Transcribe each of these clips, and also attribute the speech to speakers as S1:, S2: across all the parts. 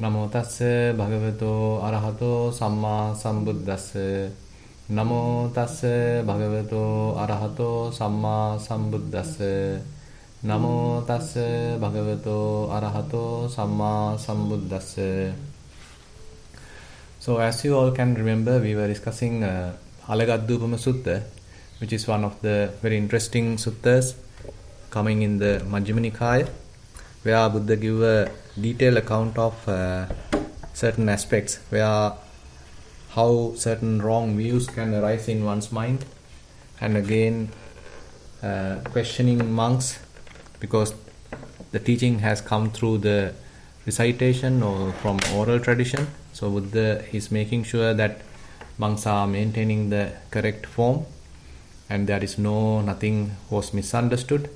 S1: Namo tassa bhagavato arahato samma sambuddhassa. Namo tassa bhagavato arahato samma sambuddhassa. Namo tassa bhagavato arahato samma sambuddhassa. So as you all can remember, we were discussing Alagaddupama Sutta, which is one of the very interesting suttas coming in the Majjhima Nikaya, where Buddha give a detailed account of certain aspects, where how certain wrong views can arise in one's mind, and again questioning monks, because the teaching has come through the recitation or from oral tradition. So Buddha is making sure that monks are maintaining the correct form and there is nothing was misunderstood.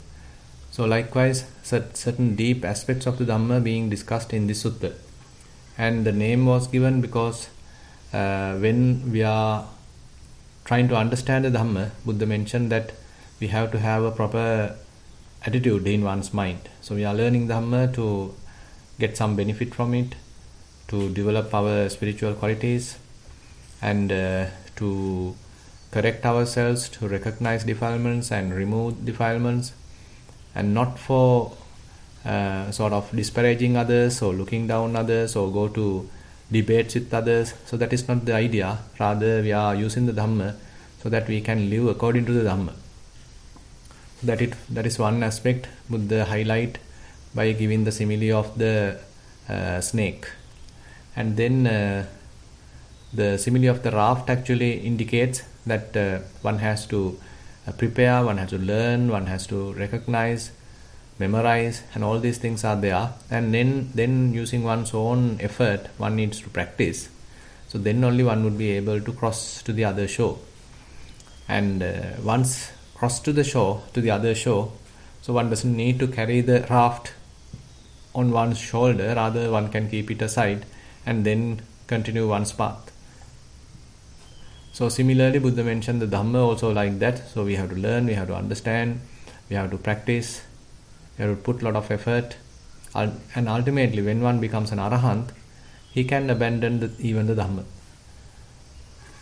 S1: So likewise, certain deep aspects of the Dhamma being discussed in this sutta. And the name was given because when we are trying to understand the Dhamma, Buddha mentioned that we have to have a proper attitude in one's mind. So we are learning Dhamma to get some benefit from it, to develop our spiritual qualities, and to correct ourselves, to recognize defilements and remove defilements, and not for sort of disparaging others or looking down others or go to debates with others. So that is not the idea. Rather, we are using the Dhamma so that we can live according to the Dhamma. That is one aspect Buddha highlight by giving the simile of the snake. And then the simile of the raft actually indicates that one has to prepare, one has to learn, one has to recognize, memorize, and all these things are there. And then using one's own effort, one needs to practice. So then only one would be able to cross to the other shore. And once cross to the other shore, so one doesn't need to carry the raft on one's shoulder, rather one can keep it aside and then continue one's path. So similarly, Buddha mentioned the Dhamma also like that. So we have to learn, we have to understand, we have to practice, we have to put a lot of effort, and ultimately when one becomes an Arahant, he can abandon even the Dhamma.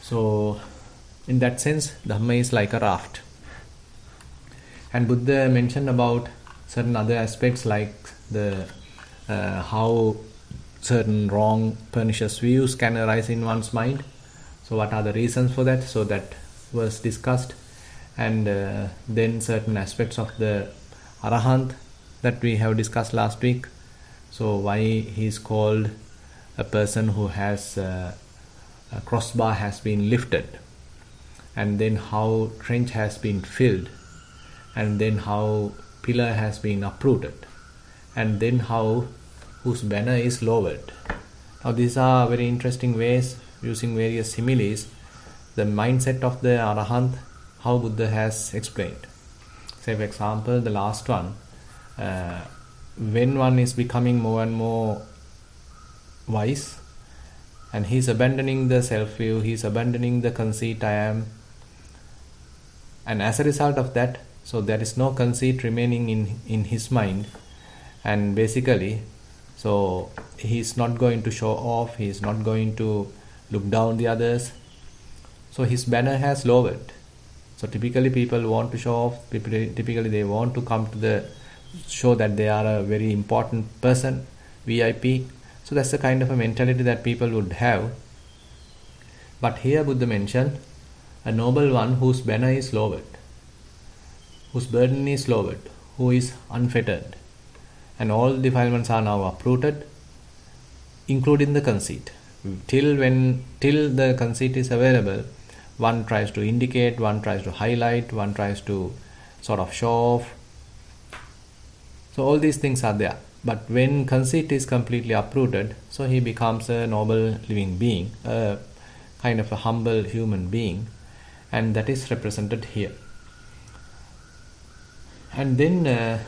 S1: So in that sense, Dhamma is like a raft. And Buddha mentioned about certain other aspects like the how certain wrong, pernicious views can arise in one's mind. So what are the reasons for that? So that was discussed. And then certain aspects of the Arahant that we have discussed last week. So why he is called a person who has a crossbar has been lifted, and then how trench has been filled, and then how pillar has been uprooted, and then how whose banner is lowered. Now these are very interesting ways, using various similes, the mindset of the Arahant, how Buddha has explained. Say for example, the last one, when one is becoming more and more wise, and he is abandoning the self-view, he is abandoning the conceit I am, and as a result of that, so there is no conceit remaining in his mind, and basically, so he is not going to show off, he is not going to look down the others. So his banner has lowered. So typically people want to show off, typically they want to come to show that they are a very important person, VIP. So that's the kind of a mentality that people would have. But here Buddha mentioned a noble one whose banner is lowered, whose burden is lowered, who is unfettered, and all defilements are now uprooted, including the conceit. Till the conceit is available, one tries to indicate, one tries to highlight, one tries to sort of show off. So all these things are there. But when conceit is completely uprooted, so he becomes a noble living being, a kind of a humble human being, and that is represented here. And then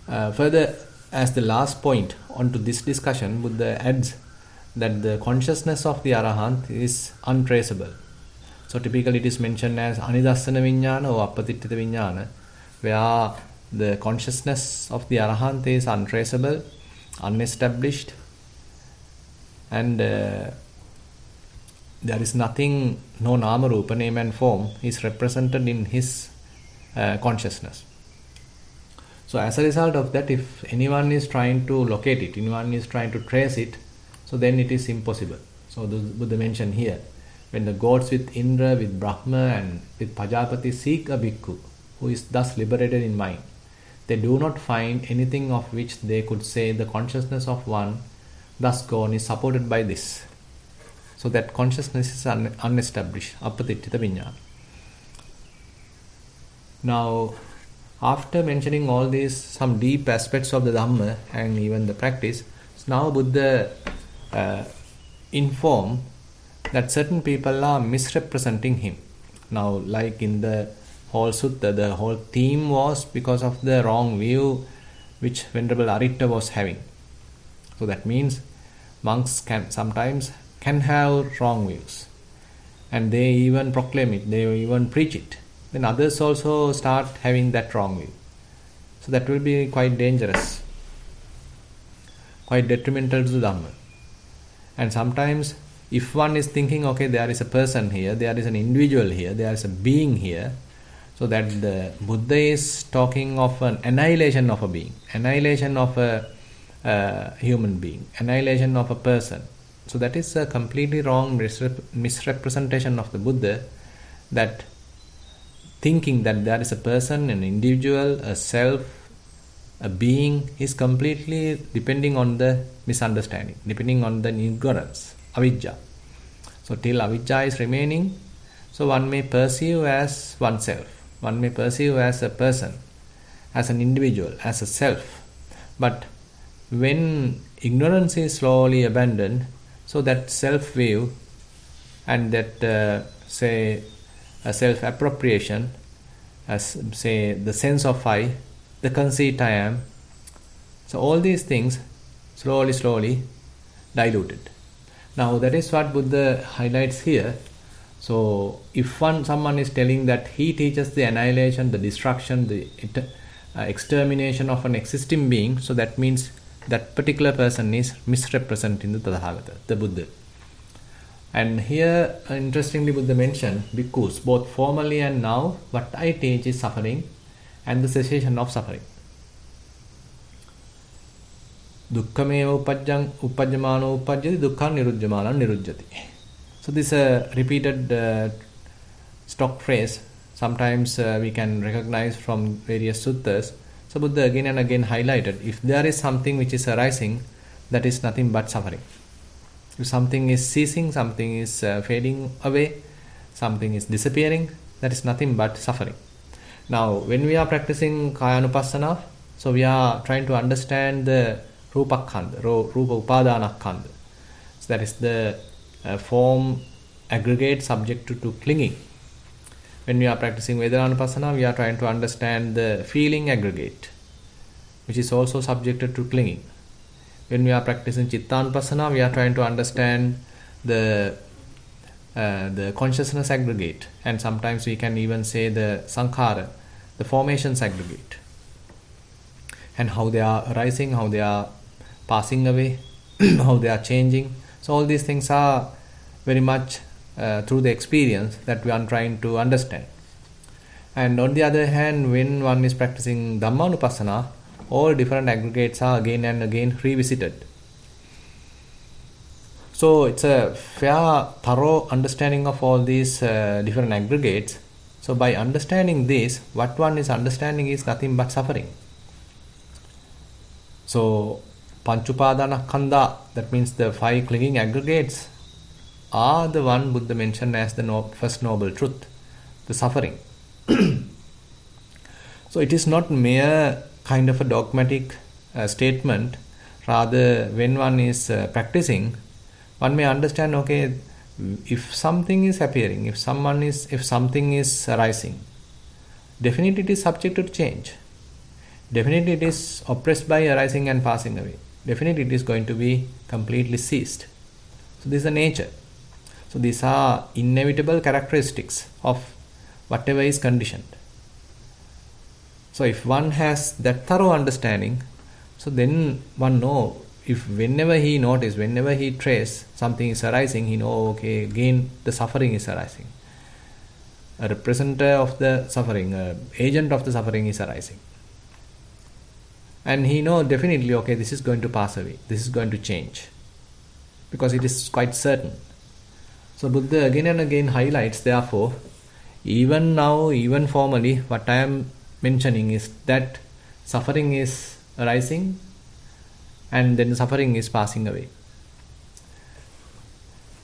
S1: further, as the last point onto this discussion, Buddha adds that the consciousness of the Arahant is untraceable. So typically it is mentioned as anidassana viññāna or appatiṭṭhita viññāna, where the consciousness of the Arahant is untraceable, unestablished, and there is nothing, no nama rupa, name and form is represented in his consciousness. So as a result of that, if anyone is trying to locate it, anyone is trying to trace it, so then it is impossible. So the Buddha mentioned here, when the gods with Indra, with Brahma and with Pajapati seek a bhikkhu who is thus liberated in mind, they do not find anything of which they could say the consciousness of one thus gone is supported by this. So that consciousness is unestablished, apatittita viññāna. Now, after mentioning all these, some deep aspects of the Dhamma and even the practice, now Buddha inform that certain people are misrepresenting him. Now, like in the whole sutta, the whole theme was because of the wrong view which Venerable Aritta was having. So that means monks sometimes can have wrong views, and they even proclaim it, they even preach it. Then others also start having that wrong view. So that will be quite dangerous, quite detrimental to the Dhamma. And sometimes if one is thinking, okay, there is a person here, there is an individual here, there is a being here, so that the Buddha is talking of an annihilation of a being, annihilation of a human being, annihilation of a person. So that is a completely wrong misrepresentation of the Buddha, that thinking that there is a person, an individual, a self, a being is completely depending on the misunderstanding, depending on the ignorance, avijja. So till avijja is remaining, so one may perceive as oneself, one may perceive as a person, as an individual, as a self. But when ignorance is slowly abandoned, so that self-view and that say a self-appropriation, as say the sense of I, the conceit I am, so all these things slowly diluted. Now that is what Buddha highlights here. So if someone is telling that he teaches the annihilation, the destruction, the extermination of an existing being, so that means that particular person is misrepresenting the Tathagata, the Buddha. And here, interestingly, Buddha mentioned bhikkhus, both formally and now, what I teach is suffering and the cessation of suffering. Dukkhameva uppajjamano uppajjati, dukkham nirujjamana nirujjati. So this repeated stock phrase, sometimes we can recognize from various suttas. So Buddha again and again highlighted, if there is something which is arising, that is nothing but suffering. If something is ceasing, something is fading away, something is disappearing, that is nothing but suffering. Now, when we are practicing Kayanupassana, so we are trying to understand the Rupakkhandha, Rupa Upadanakkhandha. So that is the form aggregate subject to clinging. When we are practicing Vedananupassana, we are trying to understand the feeling aggregate, which is also subjected to clinging. When we are practicing Chittanupassana, we are trying to understand the consciousness aggregate, and sometimes we can even say the sankhara, the formations aggregate, and how they are arising, how they are passing away, how they are changing. So all these things are very much through the experience that we are trying to understand. And on the other hand, when one is practicing Dhammanupassana, all different aggregates are again and again revisited. So it's a fair, thorough understanding of all these different aggregates. So by understanding this, what one is understanding is nothing but suffering. So Panchupadanakkhandha, that means the 5 clinging aggregates, are the one Buddha mentioned as the first noble truth, the suffering. So it is not mere kind of a dogmatic statement. Rather, when one is practicing, one may understand, okay, if something is appearing, if something is arising, definitely it is subject to change. Definitely it is oppressed by arising and passing away. Definitely it is going to be completely ceased. So this is the nature. So these are inevitable characteristics of whatever is conditioned. So if one has that thorough understanding, so then one know, if whenever he notice, whenever he trace something is arising, he know, okay, again the suffering is arising. A representative of the suffering, a agent of the suffering is arising. And he know definitely, okay, this is going to pass away, this is going to change, because it is quite certain. So Buddha again and again highlights, therefore, even now, even formally, what I am mentioning is that suffering is arising and then suffering is passing away.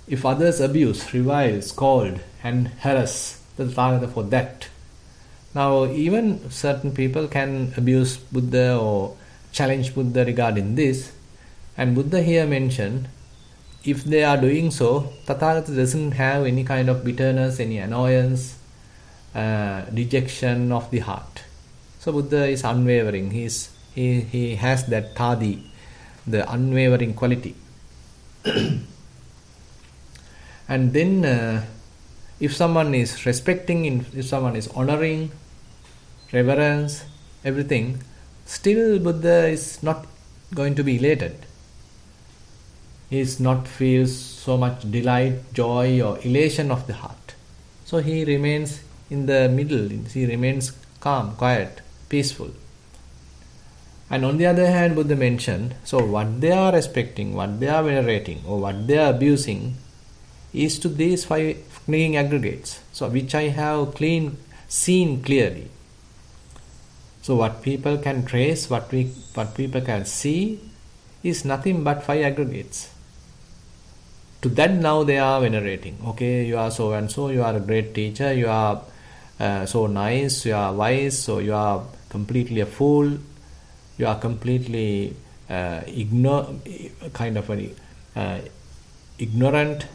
S1: If others abuse, revile, scold and harass the Tathagata for that, now even certain people can abuse Buddha or challenge Buddha regarding this, and Buddha here mentioned, if they are doing so, Tathagata doesn't have any kind of bitterness, any annoyance, dejection of the heart. So Buddha is unwavering. He has that tadi, the unwavering quality. And then if someone is respecting, if someone is honoring, reverence, everything, still Buddha is not going to be elated. He is not feels so much delight, joy or elation of the heart. So he remains in the middle. He remains calm, quiet, peaceful. And on the other hand, Buddha mentioned, so what they are respecting, what they are venerating, or what they are abusing is to these five clinging aggregates, so which I have seen clearly. So what people can trace, what people can see is nothing but five aggregates. To that now they are venerating. Okay, you are so and so, you are a great teacher, you are so nice, you are wise, so you are completely a fool, you are completely ignorant.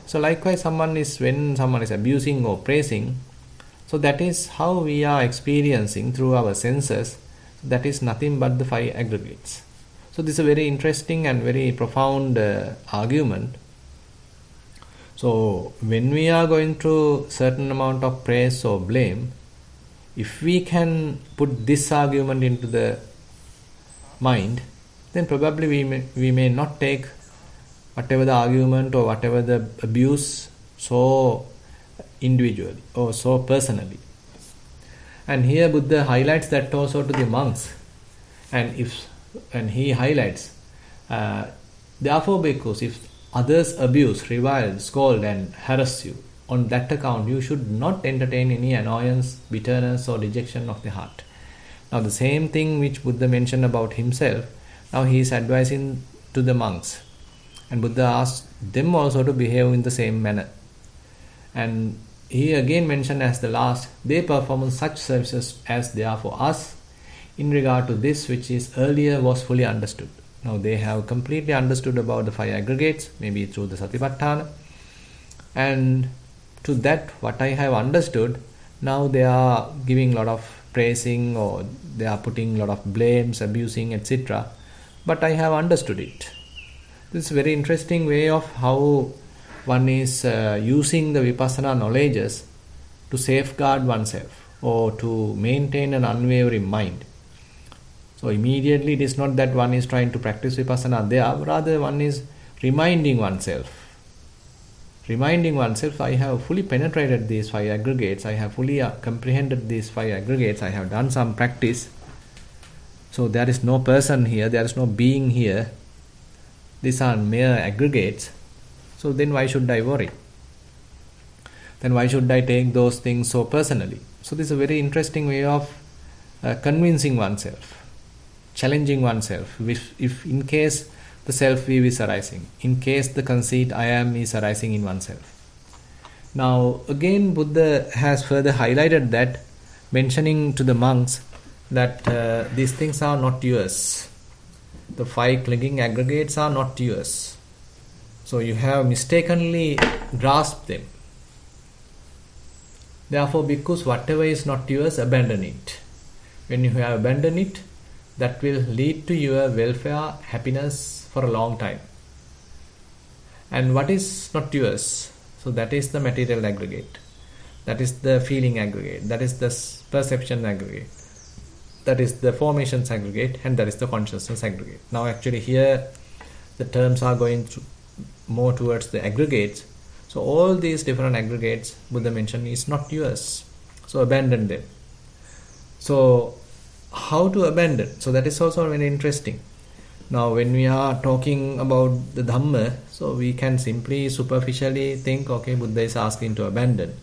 S1: So likewise, when someone is abusing or praising, so that is how we are experiencing through our senses. That is nothing but the five aggregates. So this is a very interesting and very profound argument. So when we are going through certain amount of praise or blame, if we can put this argument into the mind, then probably we may not take whatever the argument or whatever the abuse so individually or so personally. And here Buddha highlights that also to the monks, and he highlights, therefore bhikkhus, if others abuse, revile, scold and harass you, on that account you should not entertain any annoyance, bitterness or dejection of the heart. Now the same thing which Buddha mentioned about himself, now he is advising to the monks, and Buddha asked them also to behave in the same manner. And he again mentioned as the last, they perform such services as they are for us in regard to this which is earlier was fully understood. Now they have completely understood about the five aggregates, maybe through the Satipatthana, and to that what I have understood, now they are giving a lot of praising or they are putting a lot of blames, abusing, etc. But I have understood it. This is a very interesting way of how one is using the Vipassana knowledges to safeguard oneself or to maintain an unwavering mind. So immediately it is not that one is trying to practice Vipassana there, rather one is reminding oneself, I have fully penetrated these five aggregates, I have fully comprehended these five aggregates, I have done some practice. So there is no person here, there is no being here, these are mere aggregates. So then why should I worry? Then why should I take those things so personally? So this is a very interesting way of convincing oneself, challenging oneself, if in case the self-view is arising, in case the conceit I am is arising in oneself. Now again Buddha has further highlighted that, mentioning to the monks that these things are not yours. The five clinging aggregates are not yours. So you have mistakenly grasped them. Therefore, bhikkhus, whatever is not yours, abandon it. When you have abandoned it, that will lead to your welfare, happiness for a long time. And what is not yours? So that is the material aggregate. That is the feeling aggregate. That is the perception aggregate.
S2: that is the formations aggregate, and that is the consciousness aggregate. Now actually here the terms are going more towards the aggregates. So all these different aggregates Buddha mentioned is not yours, so abandon them. So how to abandon? So that is also very interesting. Now when we are talking about the Dhamma, so we can simply superficially think, okay, Buddha is asking to abandon,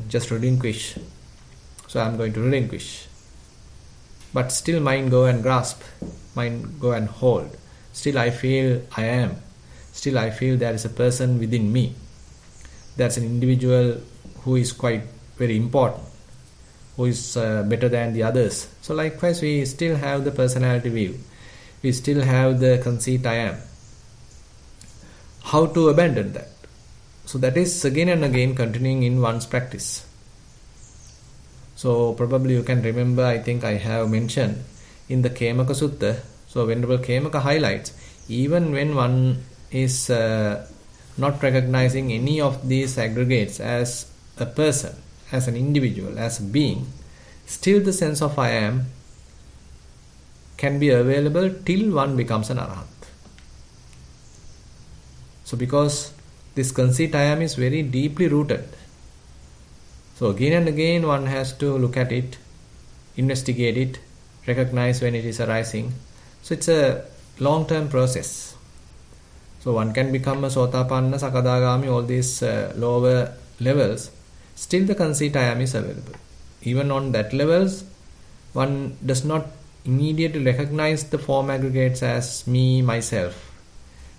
S2: just relinquish. So I am going to relinquish. But still mind go and grasp, mind go and hold. Still I feel I am. Still I feel there is a person within me. There's an individual who is quite very important, who is better than the others. So likewise we still have the personality view. We still have the conceit I am. How to abandon that? So that is again and again continuing in one's practice. So probably you can remember, I think I have mentioned in the Khemaka Sutta. So Venerable Khemaka highlights, even when one is not recognizing any of these aggregates as a person, as an individual, as a being, still the sense of I am can be available till one becomes an arahant. So because this conceit I am is very deeply rooted, so again and again one has to look at it, investigate it, recognize when it is arising. So it's a long-term process. So one can become a Sotapanna, Sakadagami, all these lower levels. Still the conceit I am is available. Even on that levels, one does not immediately recognize the form aggregates as me, myself.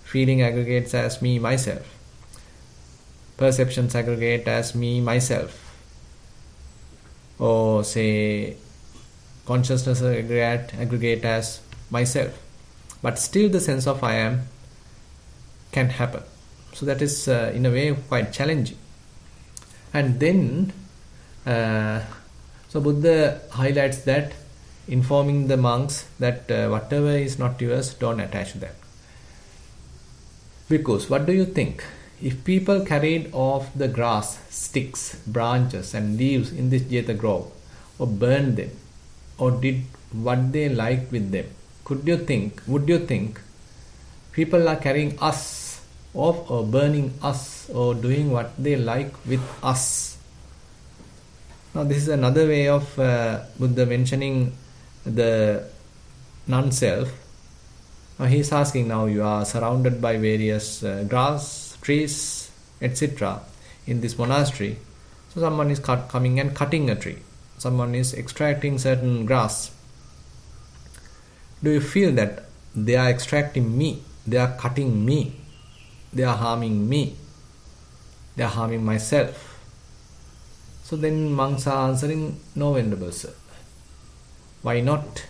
S2: Feeling aggregates as me, myself. Perceptions aggregate as me, myself. Or say consciousness aggregate as myself. But still the sense of I am can happen. So that is in a way quite challenging. And then so Buddha highlights that, informing the monks that whatever is not yours, don't attach to that. Because what do you think? If people carried off the grass, sticks, branches and leaves in this Jeta grove, or burned them, or did what they liked with them, would you think people are carrying us off or burning us or doing what they like with us? Now this is another way of Buddha mentioning the non-self. Now he is asking, now you are surrounded by various grass, trees, etc. in this monastery. So someone is coming and cutting a tree. Someone is extracting certain grass. Do you feel that they are extracting me? They are cutting me? They are harming me? They are harming myself? So then monks are answering, no, Venerable Sir. Why not?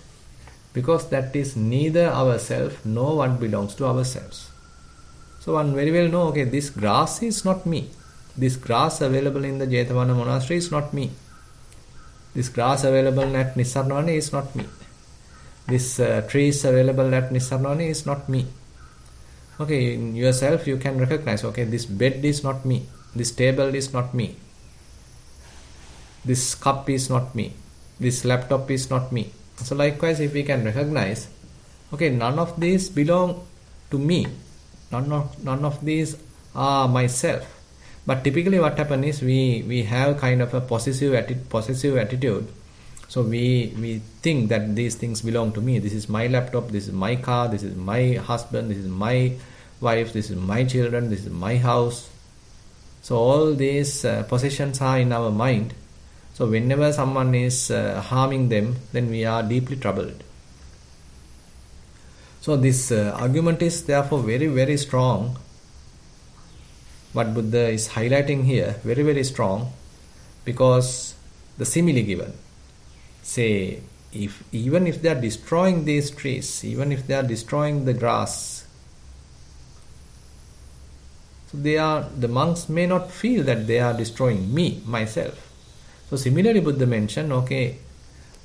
S2: Because that is neither ourself nor what belongs to ourselves. So one very well know, okay, this grass is not me. This grass available in the Jetavana monastery is not me. This grass available at Nissarana is not me. This tree is available at Nissarana is not me. Okay, in yourself you can recognize, okay, this bed is not me. This table is not me. This cup is not me. This laptop is not me. So likewise, if we can recognize, okay, none of these belong to me. None of these are myself. But typically what happens is we have kind of a possessive attitude. So we think that these things belong to me. This is my laptop, this is my car, this is my husband, this is my wife, this is my children, this is my house. So all these possessions are in our mind. So whenever someone is harming them, then we are deeply troubled. So this argument is therefore very, very strong. What Buddha is highlighting here, very, very strong, because the simile given. Say, even if they are destroying these trees, even if they are destroying the grass, so the monks may not feel that they are destroying me, myself. So similarly Buddha mentioned, okay,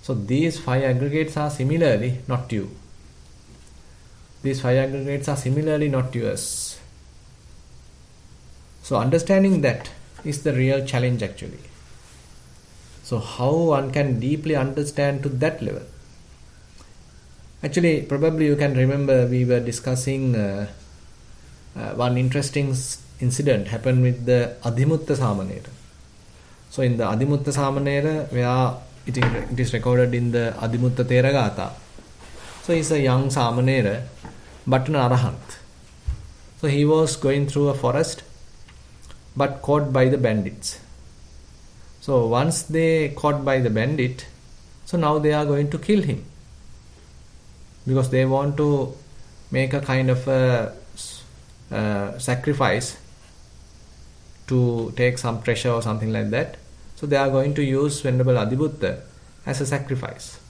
S2: so these five aggregates are similarly not you. These five aggregates are similarly not yours. So understanding that is the real challenge actually. So how one can deeply understand to that level? Actually, probably you can remember we were discussing one interesting incident happened with the Adhimutta Samanera. So in the Adhimutta Samanera, where it is recorded in the Adhimutta Theragatha. So he's a young Samanera, but an Arahant. So he was going through a forest, but caught by the bandits. So once they caught by the bandit, so now they are going to kill him. Because they want to make a kind of a sacrifice to take some treasure or something like that. So they are going to use Venerable Adhibuddha as a sacrifice.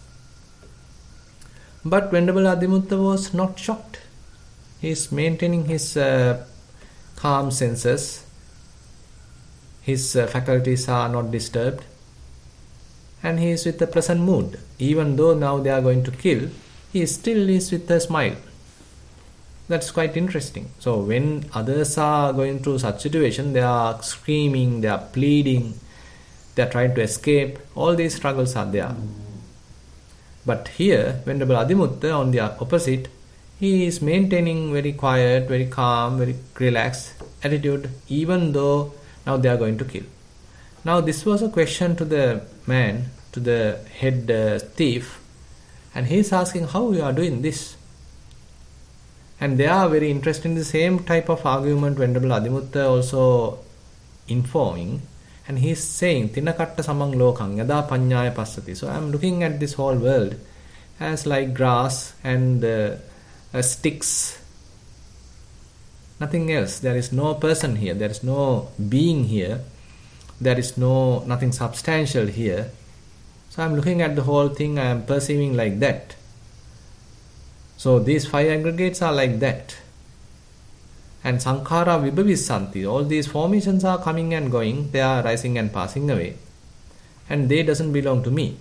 S2: But Venerable Adhimutta was not shocked. He is maintaining his calm senses. His faculties are not disturbed. And he is with a pleasant mood. Even though now they are going to kill, he still is with a smile. That's quite interesting. So when others are going through such situation, they are screaming, they are pleading, they are trying to escape. All these struggles are there. But here, Venerable Adhimutta, on the opposite, he is maintaining very quiet, very calm, very relaxed attitude, even though now they are going to kill. Now this was a question to the man, to the head thief, and he is asking how you are doing this. And they are very interested in the same type of argument Venerable Adhimutta also informing. And he is saying, Tinakatta samang lokang yada panyaya passati. So I am looking at this whole world as like grass and sticks. Nothing else. There is no person here. There is no being here. There is nothing substantial here. So I am looking at the whole thing. I am perceiving like that. So these five aggregates are like that. And sankhara vibhavissanti. All these formations are coming and going. They are rising and passing away. And they doesn't belong to me.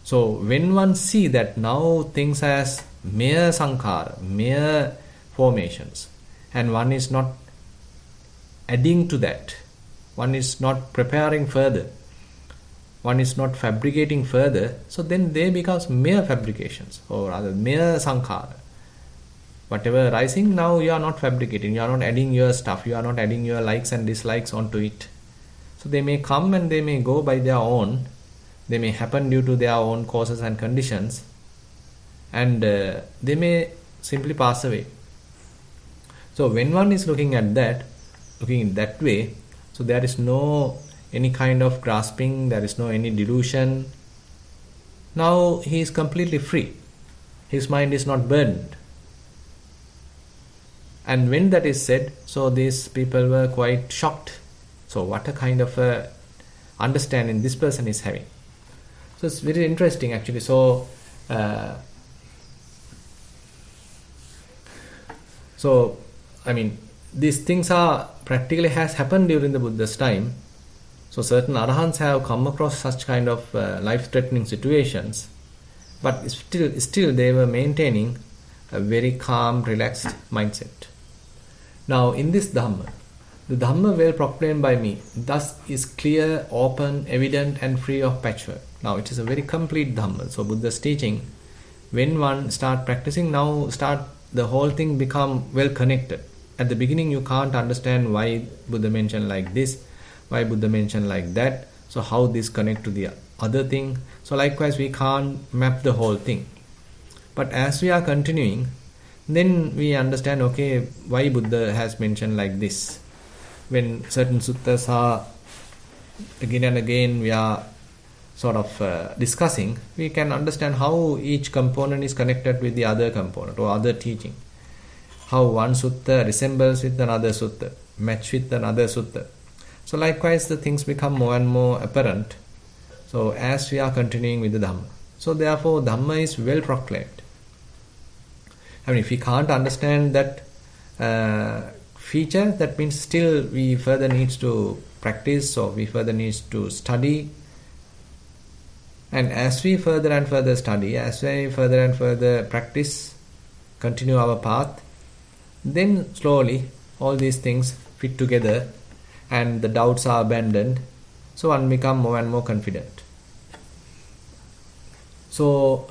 S2: So when one see that now things as mere sankhara, mere formations, and one is not adding to that, one is not preparing further, one is not fabricating further, so then they become mere fabrications, or rather mere sankhara. Whatever rising, now you are not fabricating, you are not adding your stuff, you are not adding your likes and dislikes onto it. So they may come and they may go by their own, they may happen due to their own causes and conditions, and they may simply pass away. So when one is looking at that, looking in that way, so there is no any kind of grasping, there is no any delusion. Now he is completely free. His mind is not burdened. And when that is said, so these people were quite shocked. So what a kind of understanding this person is having. So it's very interesting actually. So I mean, these things are practically has happened during the Buddha's time. So certain arahants have come across such kind of life-threatening situations, but still they were maintaining a very calm, relaxed mindset. Now in this Dhamma, the Dhamma well proclaimed by me, thus is clear, open, evident and free of patchwork. Now it is a very complete Dhamma. So Buddha's teaching, when one start practicing, now the whole thing become well connected. At the beginning you can't understand why Buddha mentioned like this, why Buddha mentioned like that, so how this connect to the other thing. So likewise we can't map the whole thing. But as we are continuing, then we understand, okay, why Buddha has mentioned like this. When certain suttas are again and again we are sort of discussing, we can understand how each component is connected with the other component or other teaching. How one sutta resembles with another sutta, match with another sutta. So likewise the things become more and more apparent. So as we are continuing with the Dhamma. So therefore Dhamma is well proclaimed. I mean, if we can't understand that feature, that means still we further needs to practice, or we further needs to study. And as we further and further study, as we further and further practice, continue our path, then slowly all these things fit together and the doubts are abandoned, so one become more and more confident. So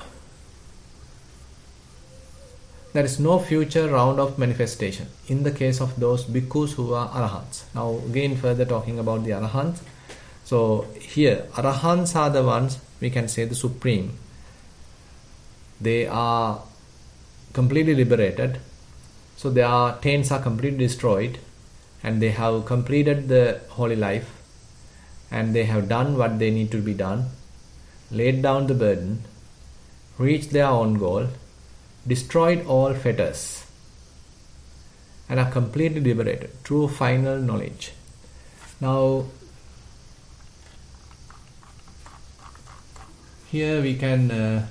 S2: there is no future round of manifestation in the case of those bhikkhus who are arahants. Now again further talking about the arahants. So here arahants are the ones we can say the supreme. They are completely liberated, so their taints are completely destroyed, and they have completed the holy life, and they have done what they need to be done, laid down the burden, reached their own goal, destroyed all fetters, and are completely liberated, true final knowledge. Now here we can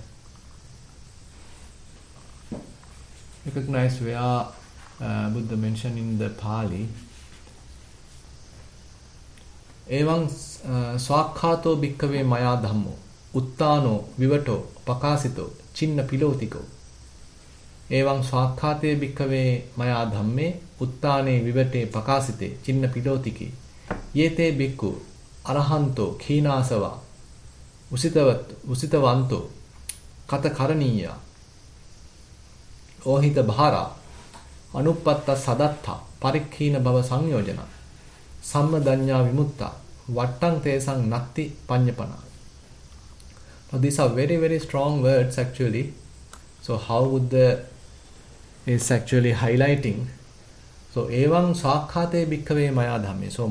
S2: recognize where Buddha mentioned in the Pali, Evang swakhato bhikkhave maya dhammo uttano vivato pakasito chinna pilotiko. Evang swakhate bhikkhave maya dhamme uttane vivate pakasite chinna pilotiki. Yete bhikkhu arahanto khīnāsava usitavanto kata karaniya ohita bhara anupatta sadattha parikkīna bhava samyojana sammadanya vimutta vattang tesang natti panyapana. Now these are very, very strong words actually. So how Buddha is actually highlighting? So evam swakhate bhikkhave maya dhamme. So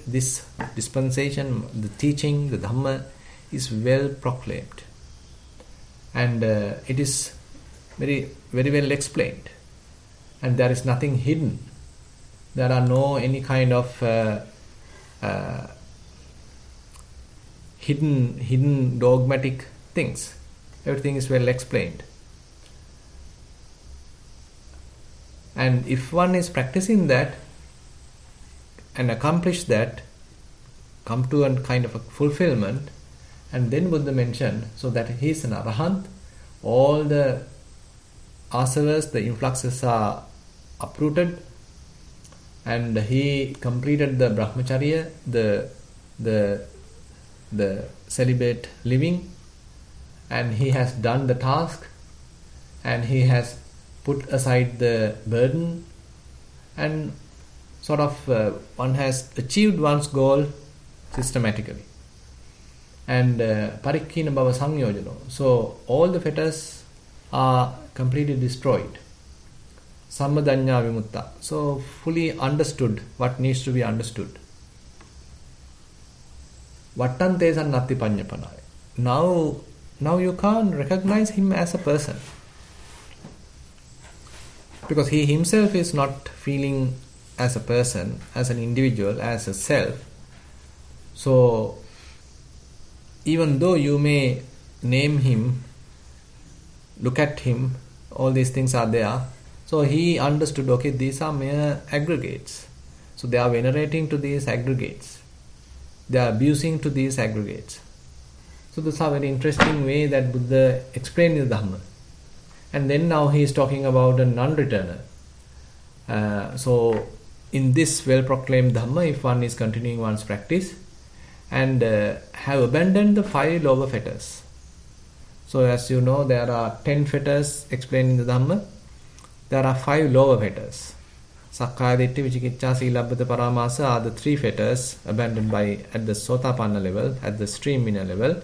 S2: this dispensation, the teaching, the dhamma is well proclaimed, and it is very, very well explained, and there is nothing hidden. There are no any kind of hidden dogmatic things. Everything is well explained. And if one is practicing that and accomplish that, come to a kind of a fulfillment, and then Buddha mentioned so that he is an arahant, all the asavas, the influxes are uprooted, and he completed the brahmacharya, the celibate living, and he has done the task, and he has put aside the burden, and sort of one has achieved one's goal systematically. And parikkīna bhava samyojano. So all the fetters are completely destroyed. Sammadanya vimutta. So fully understood what needs to be understood. Vattante sannatti panyapana. Now you can't recognize him as a person, because he himself is not feeling as a person, as an individual, as a self. So even though you may name him, look at him, all these things are there. So he understood, okay, these are mere aggregates. So they are venerating to these aggregates. They are abusing to these aggregates. So this is a very interesting way that Buddha explained the Dhamma. And then now he is talking about a non-returner. So in this well-proclaimed Dhamma, if one is continuing one's practice and have abandoned the 5 lower fetters. So as you know, there are 10 fetters explained in the Dhamma. There are 5 lower fetters. Sakkaya Ditthi, Vicikicca, Silabbata, Paramasa are the 3 fetters abandoned at the Sotapanna level, at the stream inner level.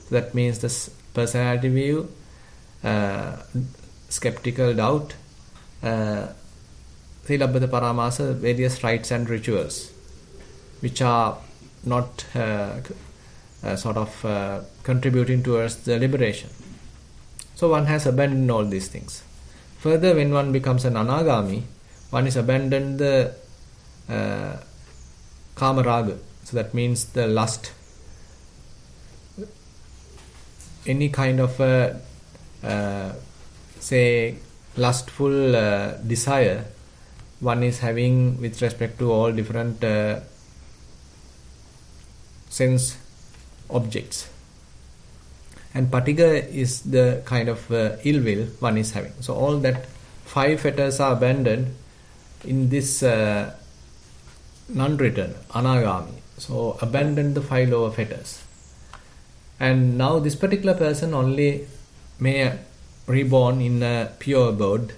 S2: So that means the personality view, skeptical doubt, Silabbata, Paramasa, various rites and rituals, which are not contributing towards the liberation. So one has abandoned all these things. Further, when one becomes an anagami, one is abandoned the kama raga. So that means the lust, any kind of say lustful desire one is having with respect to all different sense objects. And patiga is the kind of ill will one is having. So all that 5 fetters are abandoned in this non-return, anagami. So abandon the 5 lower fetters. And now this particular person only may reborn in a pure abode,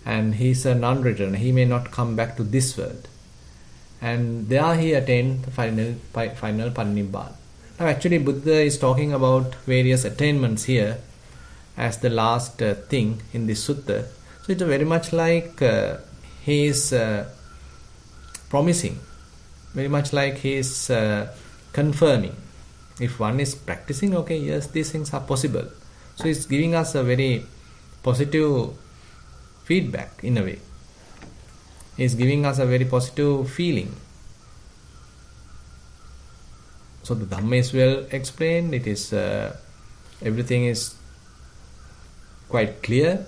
S2: and he is a non-returner. He may not come back to this world. And there he attained the final Parinibbana. Now actually Buddha is talking about various attainments here as the last thing in this sutta. So it's very much like he is promising, very much like he is confirming. If one is practicing, okay, yes, these things are possible. So he's giving us a very positive feedback in a way. He's giving us a very positive feeling. So the Dhamma is well explained. It is everything is quite clear.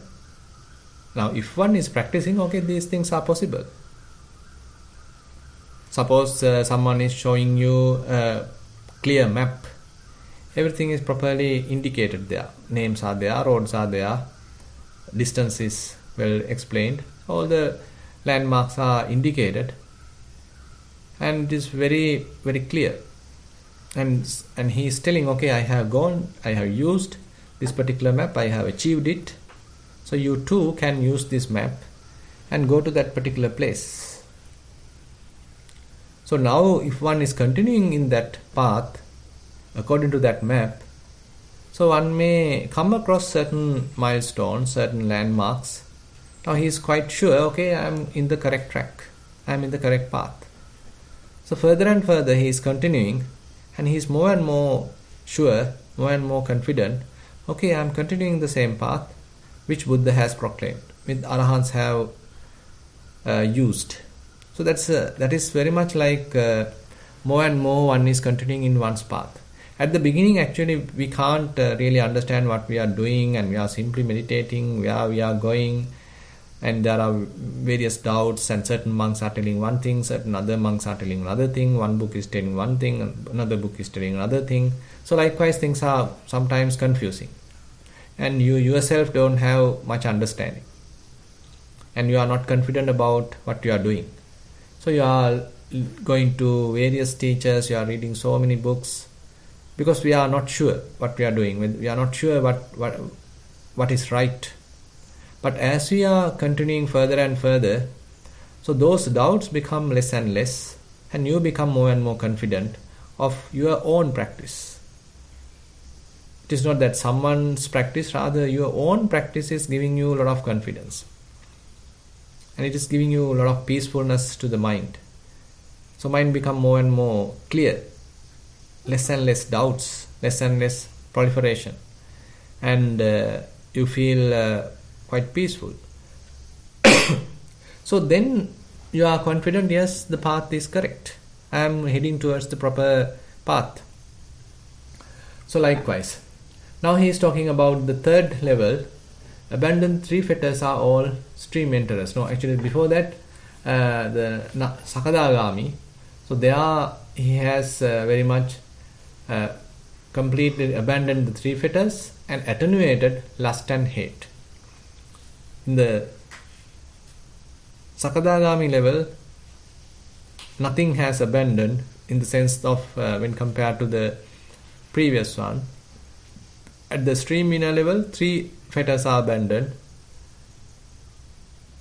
S2: Now, if one is practicing, okay, these things are possible. Suppose someone is showing you a clear map. Everything is properly indicated there. Names are there, roads are there, distance is well explained. All the landmarks are indicated, and it is very, very clear. And he is telling, okay, I have used this particular map, I have achieved it. So you too can use this map and go to that particular place. So now if one is continuing in that path according to that map, so one may come across certain milestones, certain landmarks. Now he is quite sure, okay, I am in the correct track, I am in the correct path. So further and further he is continuing, and he is more and more sure, more and more confident, okay, I am continuing the same path which Buddha has proclaimed, which Arahants have used. So that is very much like more and more one is continuing in one's path. At the beginning, actually, we can't really understand what we are doing, and we are simply meditating where we are going, and there are various doubts, and certain monks are telling one thing, certain other monks are telling another thing, one book is telling one thing, another book is telling another thing. So likewise, things are sometimes confusing, and you yourself don't have much understanding, and you are not confident about what you are doing. So you are going to various teachers, you are reading so many books, because we are not sure what we are doing, we are not sure what is right. But as we are continuing further and further, so those doubts become less and less, and you become more and more confident of your own practice. It is not that someone's practice, rather your own practice is giving you a lot of confidence, and it is giving you a lot of peacefulness to the mind. So mind become more and more clear, less and less doubts, less and less proliferation, and you feel quite peaceful. So then you are confident, yes, the path is correct, I am heading towards the proper path. So likewise, now he is talking about the third level. Abandoned 3 fetters are all stream enterers. No, actually before that, the Sakadagami, so there he has very much completely abandoned the 3 fetters and attenuated lust and hate. In the Sakadagami level, nothing has abandoned in the sense of when compared to the previous one. At the stream inner level, 3 fetters are abandoned.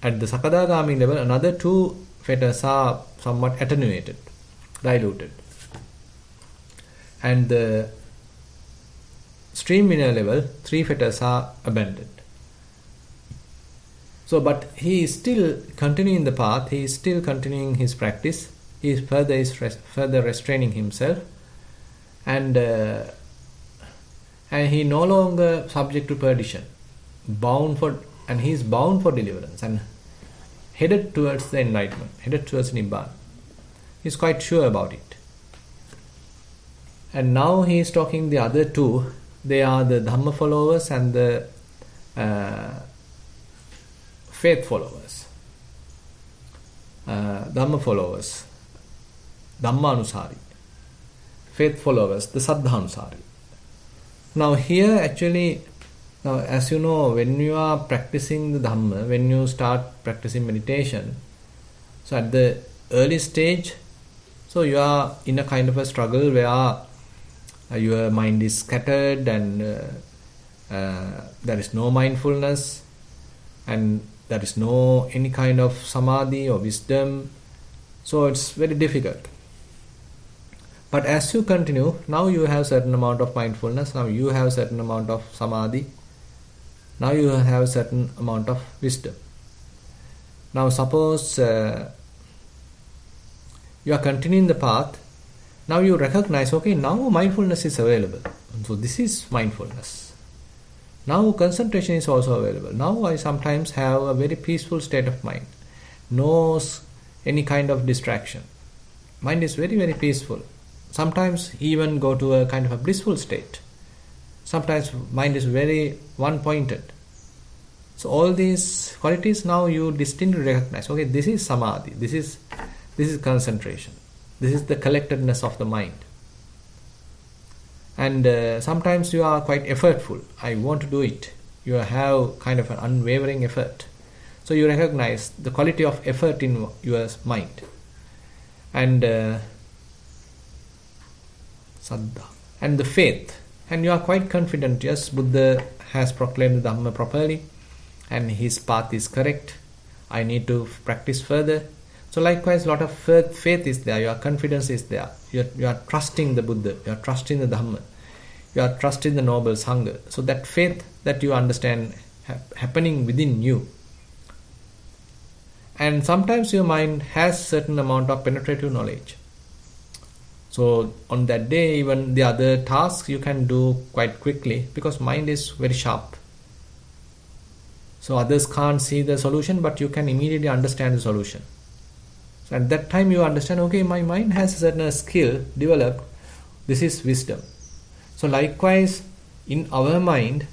S2: At the Sakadagami level, another 2 fetters are somewhat attenuated, diluted. And the stream inner level, 3 fetters are abandoned. So, but he is still continuing the path, he is still continuing his practice, he is further restraining himself, and he no longer subject to perdition, and he is bound for deliverance and headed towards the enlightenment, headed towards Nibbana. He is quite sure about it. And now he is talking the other 2. They are the Dhamma followers and the faith followers. Dhamma followers, Dhammanusari. Faith followers, the Saddhanusari. Now here actually, now as you know, when you are practicing the Dhamma, when you start practicing meditation, so at the early stage, so you are in a kind of a struggle where your mind is scattered and there is no mindfulness and there is no any kind of samadhi or wisdom, so it's very difficult. But as you continue, now you have certain amount of mindfulness, now you have certain amount of samadhi, now you have certain amount of wisdom. Now suppose you are continuing the path, now you recognize, okay, now mindfulness is available, so this is mindfulness. Now concentration is also available. Now I sometimes have a very peaceful state of mind, no any kind of distraction. Mind is very, very peaceful. Sometimes even go to a kind of a blissful state. Sometimes mind is very one-pointed. So all these qualities now you distinctly recognize. Okay, this is samadhi. This is concentration. This is the collectedness of the mind. And sometimes you are quite effortful. I want to do it. You have kind of an unwavering effort. So you recognize the quality of effort in your mind. And Saddha. And the faith. And you are quite confident, yes, Buddha has proclaimed the Dhamma properly and his path is correct. I need to practice further. So likewise, a lot of faith is there, your confidence is there. You are trusting the Buddha, you are trusting the Dhamma, you are trusting the Noble Sangha. So that faith that you understand happening within you. And sometimes your mind has certain amount of penetrative knowledge. So on that day, even the other tasks you can do quite quickly because mind is very sharp. So others can't see the solution, but you can immediately understand the solution. So at that time you understand, okay, my mind has a certain skill developed. This is wisdom. So likewise, in our mind,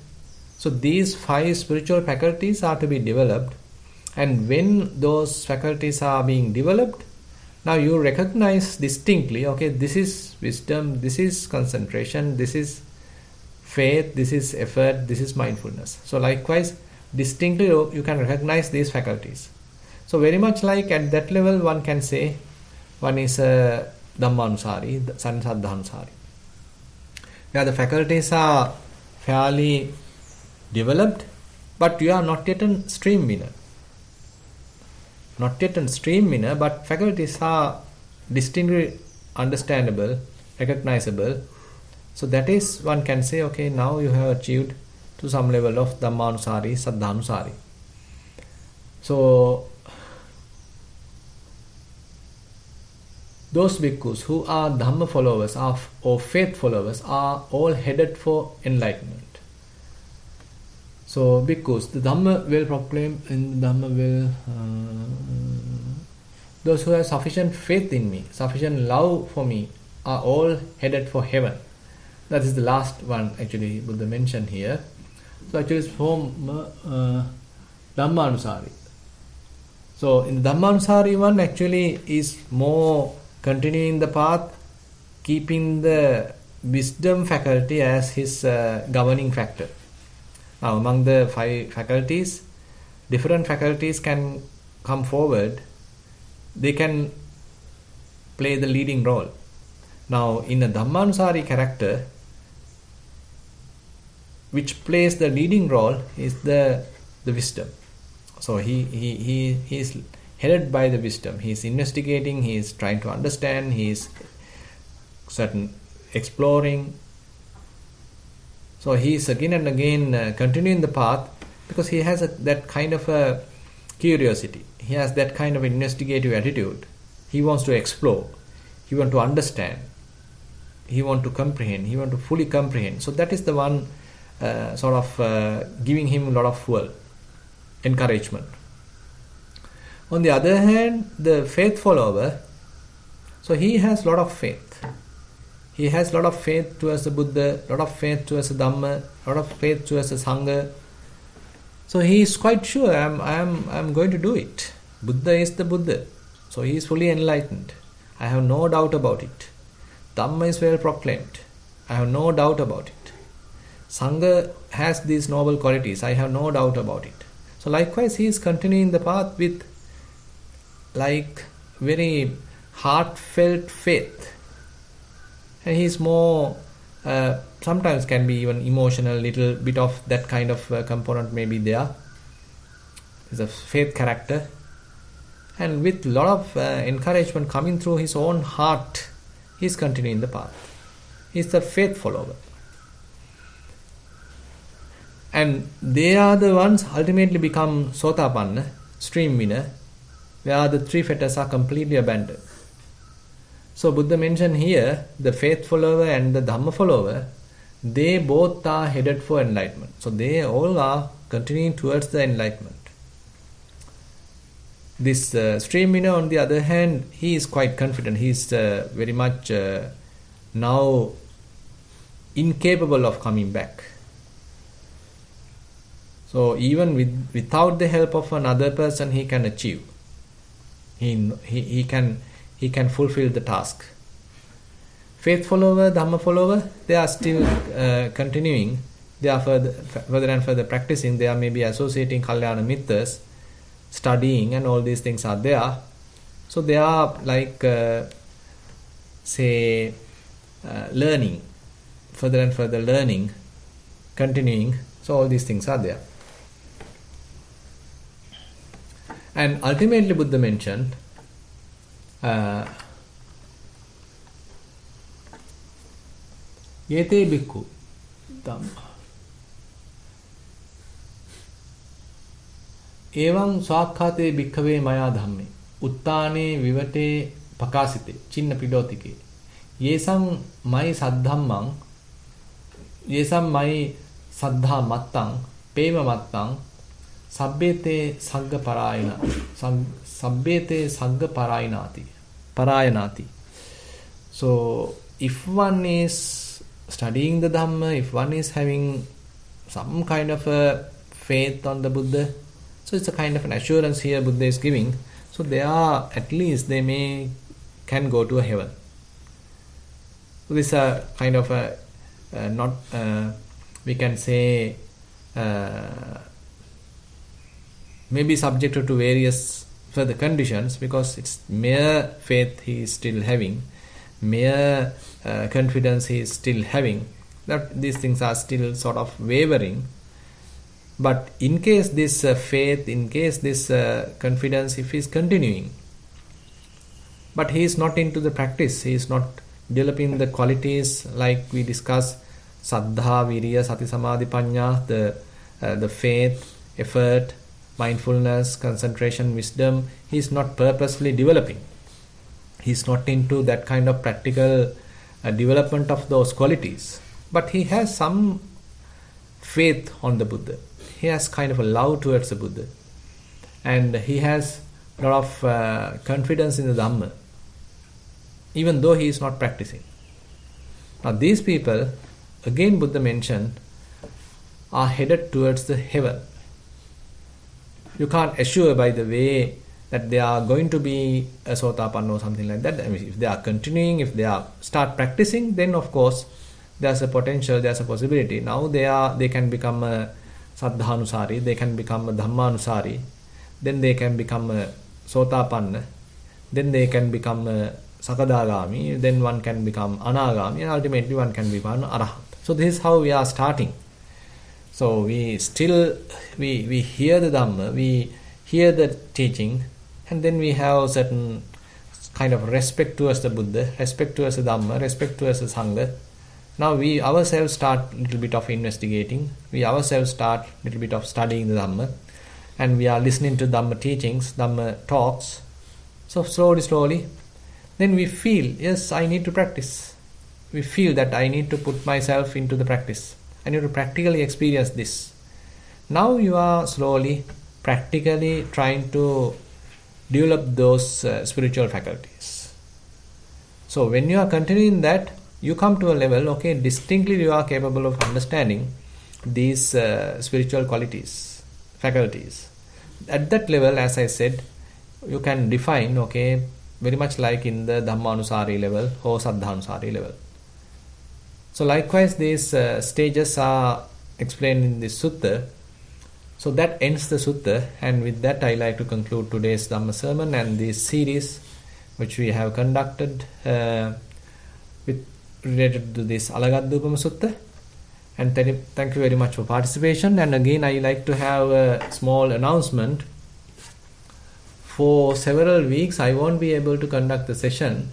S2: so these 5 spiritual faculties are to be developed. And when those faculties are being developed, now you recognize distinctly, okay, this is wisdom, this is concentration, this is faith, this is effort, this is mindfulness. So likewise, distinctly you can recognize these faculties. So very much like at that level one can say one is a Dhammanusari, Saddhanusari. Where the faculties are fairly developed, but you are not yet a stream winner. Not yet a stream winner, but faculties are distinctly understandable, recognizable. So that is, one can say, okay, now you have achieved to some level of Dhammanusari, Saddhanusari. So those bhikkhus who are Dhamma followers or faith followers are all headed for enlightenment. So bhikkhus, the Dhamma will proclaim, in the Dhamma will, those who have sufficient faith in me, sufficient love for me, are all headed for heaven. That is the last one actually Buddha mentioned here. So actually it's from Dhammanusari. So in the Dhammanusari one actually is more continuing the path, keeping the wisdom faculty as his governing factor. Now among the 5 faculties, different faculties can come forward. They can play the leading role. Now in a Dhammanusari character, which plays the leading role is the wisdom. So he is headed by the wisdom. He is investigating, he is trying to understand, he is certain exploring. So he is again and again continuing the path because he has that kind of a curiosity. He has that kind of investigative attitude. He wants to explore. He wants to understand. He wants to comprehend. He wants to fully comprehend. So that is the one giving him a lot of fuel, encouragement. On the other hand, the faith follower, so he has a lot of faith. He has a lot of faith towards the Buddha, a lot of faith towards the Dhamma, a lot of faith towards the Sangha. So he is quite sure, I am going to do it. Buddha is the Buddha. So he is fully enlightened. I have no doubt about it. Dhamma is well proclaimed. I have no doubt about it. Sangha has these noble qualities. I have no doubt about it. So likewise he is continuing the path with very heartfelt faith. And he's more, sometimes can be even emotional, little bit of that kind of component may be there. He's a faith character. And with a lot of encouragement coming through his own heart, he's continuing the path. He's the faith follower. And they are the ones ultimately become Sotapanna, stream winner, where the three fetters are completely abandoned. So Buddha mentioned here, the faith follower and the Dhamma follower, they both are headed for enlightenment. So they all are continuing towards the enlightenment. This stream winner, on the other hand, he is quite confident. He is very much now incapable of coming back. So even without the help of another person, he can achieve. He can fulfill the task. Faith follower, Dhamma follower, they are still continuing. They are further and further practicing. They are maybe associating Kalyana Mittas, studying, and all these things are there. So they are like, learning, further and further learning, continuing. So all these things are there. And ultimately Buddha mentioned Yete bhikkhu dhamma evam swakkate bhikkhave maya dhamme uttane vivate pakasite chinna pidotike yesam mai saddhammang yesam mai saddha mattang pema mattang sabbete sagga parayana sabbete sagga parayanati. So if one is studying the Dhamma, if one is having some kind of a faith on the Buddha, so it's a kind of an assurance here Buddha is giving. So they are, at least they can go to a heaven. So this is a kind of a not we can say maybe subjected to various further conditions, because it's mere faith he is still having, mere confidence he is still having, that these things are still sort of wavering. But in case this faith, in case this confidence, if he is continuing, but he is not into the practice, he is not developing the qualities like we discussed, saddha, virya, sati, samadhi, panya, the faith, effort, mindfulness, concentration, wisdom, he is not purposely developing. He is not into that kind of practical development of those qualities. But he has some faith on the Buddha. He has kind of a love towards the Buddha. And he has a lot of confidence in the Dhamma, even though he is not practicing. Now these people, again Buddha mentioned, are headed towards the heaven. You can't assure by the way that they are going to be a Sotapanna or something like that. I mean, if they are continuing, if they are start practicing, then of course there's a potential, there's a possibility. Now they can become a Saddhanusari, they can become a Dhammanusari, then they can become a Sotapanna, then they can become a Sakadagami, then one can become Anagami, and ultimately one can become an Arahant. So this is how we are starting. So we still, we hear the Dhamma, we hear the teaching, and then we have certain kind of respect towards the Buddha, respect towards the Dhamma, respect towards the Sangha. Now we ourselves start a little bit of investigating, we ourselves start a little bit of studying the Dhamma, and we are listening to Dhamma teachings, Dhamma talks. So slowly, then we feel, yes, I need to practice. We feel that I need to put myself into the practice. I need to practically experience this. Now you are slowly, practically trying to develop those spiritual faculties. So when you are continuing that, you come to a level, okay, distinctly you are capable of understanding these spiritual qualities, faculties. At that level, as I said, you can define, okay, very much like in the Dhammanusari level or Saddhanusari level. So likewise, these stages are explained in this Sutta. So that ends the Sutta, and with that I like to conclude today's Dhamma sermon and this series. which we have conducted with related to this Alagaddupama Sutta. And thank you very much for participation. And again, I like to have a small announcement. For several weeks, I won't be able to conduct the session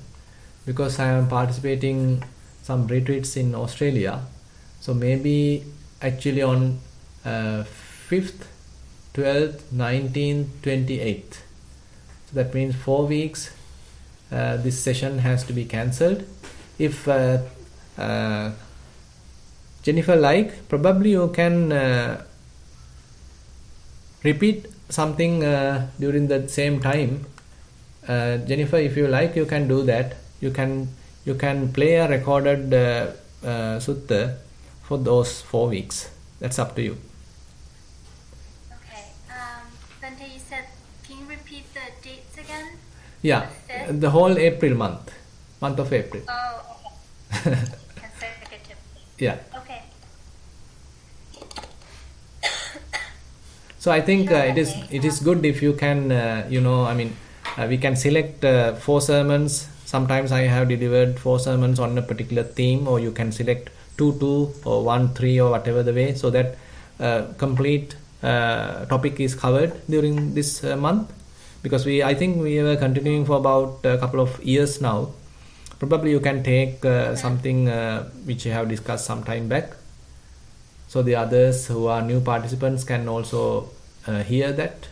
S2: because I am participating some retreats in Australia. So maybe actually on 5th, 12th, 19th, 28th. So that means 4 weeks this session has to be cancelled. If Jennifer probably you can repeat something during the same time. Jennifer, if you like, you can do that. You can play a recorded sutta for those 4 weeks. That's up to you.
S3: Okay. Bante, you said, can you repeat the dates again?
S2: Yeah, the whole April month of April.
S3: Oh, okay. Consecutive.
S2: Yeah.
S3: Okay.
S2: So I think it is good if you can, we can select 4 sermons. Sometimes I have delivered 4 sermons on a particular theme, or you can select 2 or 1 3 or whatever the way, so that complete topic is covered during this month. Because I think we were continuing for about a couple of years now. Probably you can take something which you have discussed some time back. So the others who are new participants can also hear that.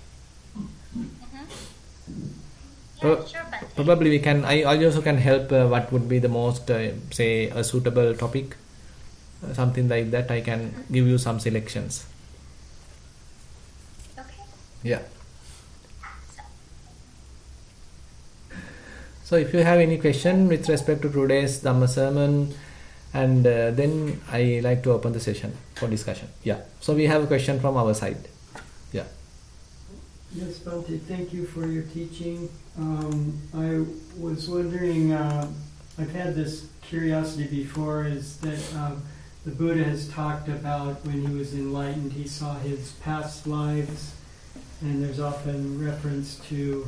S3: Yeah, sure, Bante.
S2: Probably we can. I also can help. What would be the most, say, a suitable topic, something like that. I can give you some selections.
S3: Okay.
S2: Yeah. So if you have any question with respect to today's Dhamma sermon, and then I like to open the session for discussion. Yeah. So we have a question from our side. Yeah.
S4: Yes, Bhante, thank you for your teaching. I was wondering, I've had this curiosity before, is that the Buddha has talked about when he was enlightened, he saw his past lives, and there's often reference to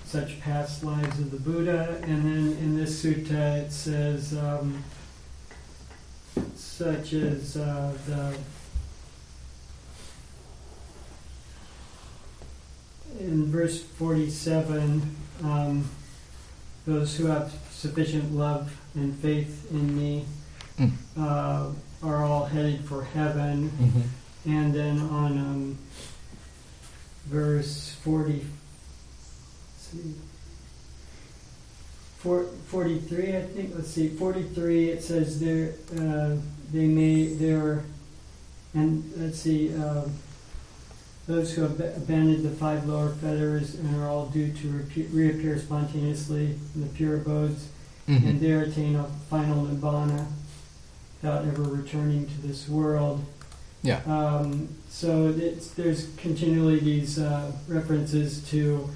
S4: such past lives of the Buddha. And then in this sutta it says, such as in verse 47, those who have sufficient love and faith in me are all headed for heaven.
S2: Mm-hmm.
S4: And then on verse 43, I think. 43. It says those who have abandoned the 5 lower fetters and are all due to reappear spontaneously in the pure abodes,
S2: Mm-hmm.
S4: and there attain a final nibbana without ever returning to this world.
S2: Yeah.
S4: So there's continually these references to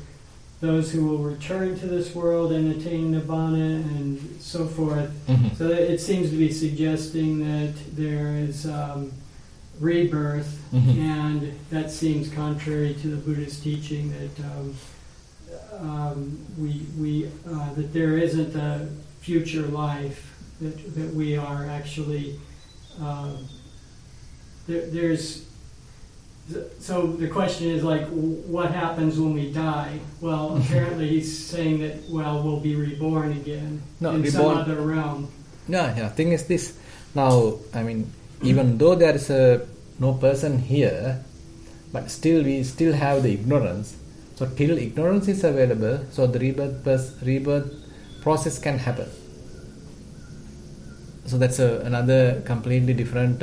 S4: those who will return to this world and attain nibbana and so forth.
S2: Mm-hmm.
S4: So it seems to be suggesting that there is rebirth,
S2: Mm-hmm.
S4: and that seems contrary to the Buddha's teaching that that there isn't a future life, that we are actually there's. So the question is, like, what happens when we die? Well, apparently he's saying that, well, we'll be reborn again in some other realm.
S2: Yeah. Thing is this. Now, even though there is no person here, but still we still have the ignorance. So till ignorance is available, so the rebirth process can happen. So that's another completely different,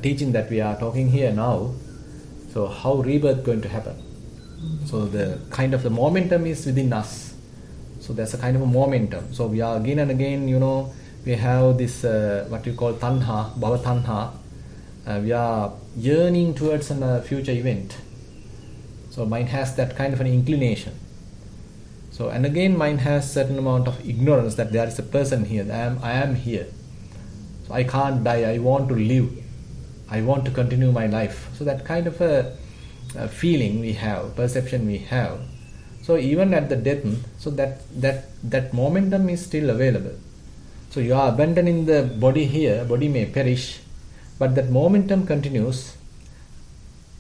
S2: teaching that we are talking here now. So how rebirth going to happen? So the kind of the momentum is within us. So there's a kind of a momentum. So we are again and again, we have this what you call tanha, bhava tanha. We are yearning towards a future event. So mind has that kind of an inclination. So and again mind has certain amount of ignorance that there is a person here. I am here. So I can't die. I want to live. I want to continue my life. So that kind of a feeling we have, perception we have. So even at the death, so that momentum is still available. So you are abandoning the body here, body may perish, but that momentum continues.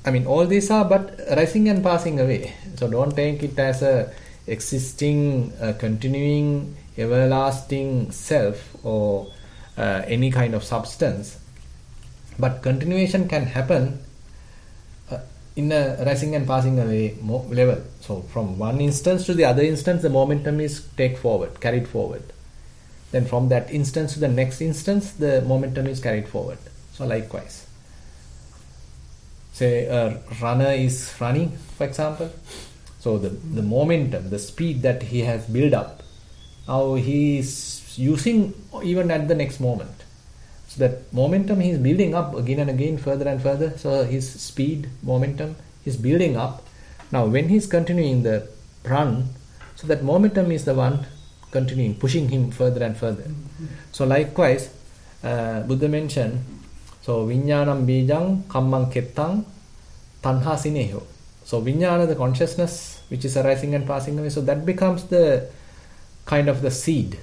S2: I mean, all these are but rising and passing away. So don't take it as a existing, continuing, everlasting self or any kind of substance. But continuation can happen in a rising and passing away level. So from one instance to the other instance, the momentum is carried forward. Then from that instance to the next instance, the momentum is carried forward. So likewise. Say a runner is running, for example. So the momentum, the speed that he has built up, now he is using even at the next moment. So that momentum he is building up again and again, further and further. So his speed, momentum is building up. Now when he is continuing the run, so that momentum is the one continuing, pushing him further and further. So likewise, Buddha mentioned, so Viññānam bījaṃ kammam kettaṃ tanhā sineho. So Viññāna, the consciousness which is arising and passing away, so that becomes the kind of the seed.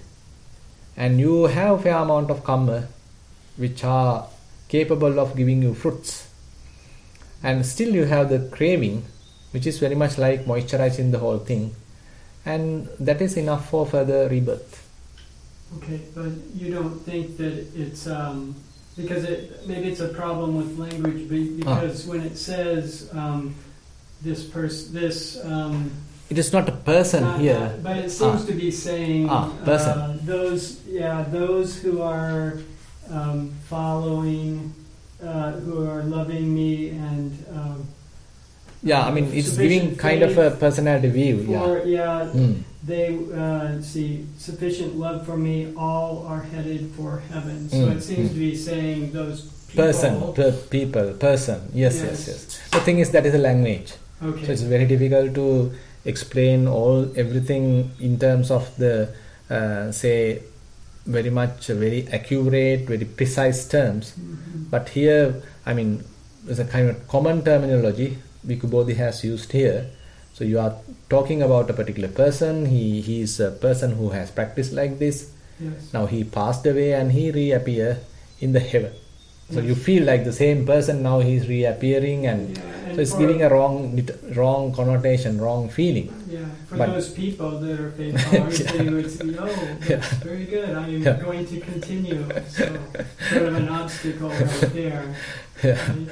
S2: And you have fair amount of kamma which are capable of giving you fruits. And still you have the craving, which is very much like moisturizing the whole thing. And that is enough for further rebirth.
S4: Okay, but you don't think that it's because maybe it's a problem with language, because when it says this person,
S2: it is not a person here,
S4: but it seems to be saying
S2: person.
S4: Those who are following, who are loving me, and
S2: I mean it's giving kind of a personality view. They see sufficient love for me, all are headed for heaven. So it seems to be saying those people. Person. Yes. The thing is that is a language.
S4: Okay.
S2: So it's very difficult to explain everything in terms of the very accurate, very precise terms. But here, I mean, there's a kind of common terminology Bhikkhu Bodhi has used here. So you are talking about a particular person. He is a person who has practiced like this.
S4: Yes.
S2: Now he passed away and he reappear in the heaven. So you feel like the same person, now he is reappearing, and so it's giving a wrong connotation, wrong feeling.
S4: Yeah, for those people that are faithful, they would say, that's very good, I am going to continue. So sort of an obstacle right there. Right?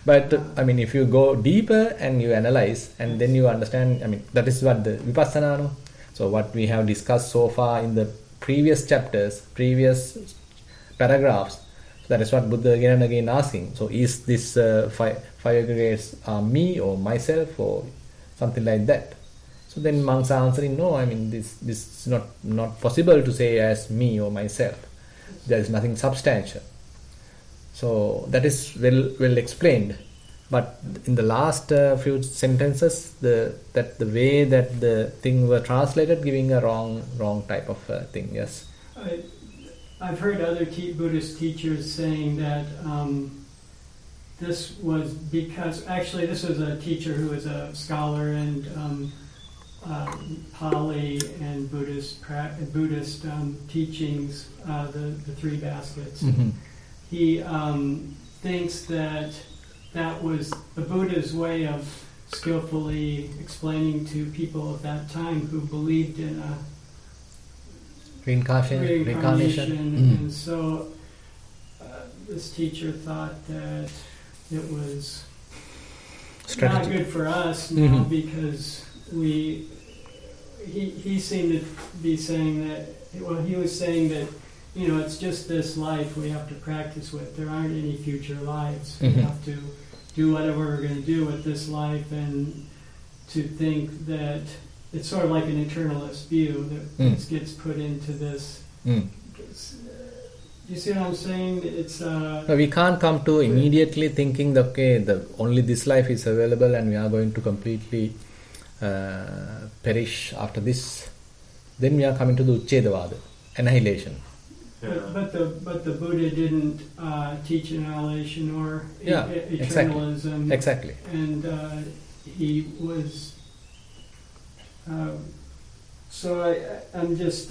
S2: But I mean, if you go deeper and you analyze, and then you understand, I mean, that is what the vipassana, no? So what we have discussed so far in the previous chapters, previous paragraphs, that is what Buddha again and again asking. So is this five aggregates me or myself or something like that? So then monks are answering, no, I mean this is not possible to say as me or myself. There is nothing substantial. So that is well explained. But in the last few sentences, the way that the thing were translated, giving a wrong type of thing. Yes.
S4: I've heard other Buddhist teachers saying that this was because, actually this was a teacher who was a scholar in Pali and Buddhist teachings, the three baskets.
S2: Mm-hmm.
S4: He thinks that was the Buddha's way of skillfully explaining to people of that time who believed in a reincarnation. And so this teacher thought that it was not good for us now, because he seemed to be saying that, he was saying that, it's just this life we have to practice with. There aren't any future lives. We have to do whatever we're going to do with this life, and to think that it's sort of like an eternalist view that this gets put into this. You see what I'm saying? It's
S2: no, we can't come to immediately thinking that only this life is available and we are going to completely perish after this. Then we are coming to the Uchedavada, annihilation.
S4: But the Buddha didn't teach annihilation or eternalism.
S2: Exactly.
S4: And he was I'm just.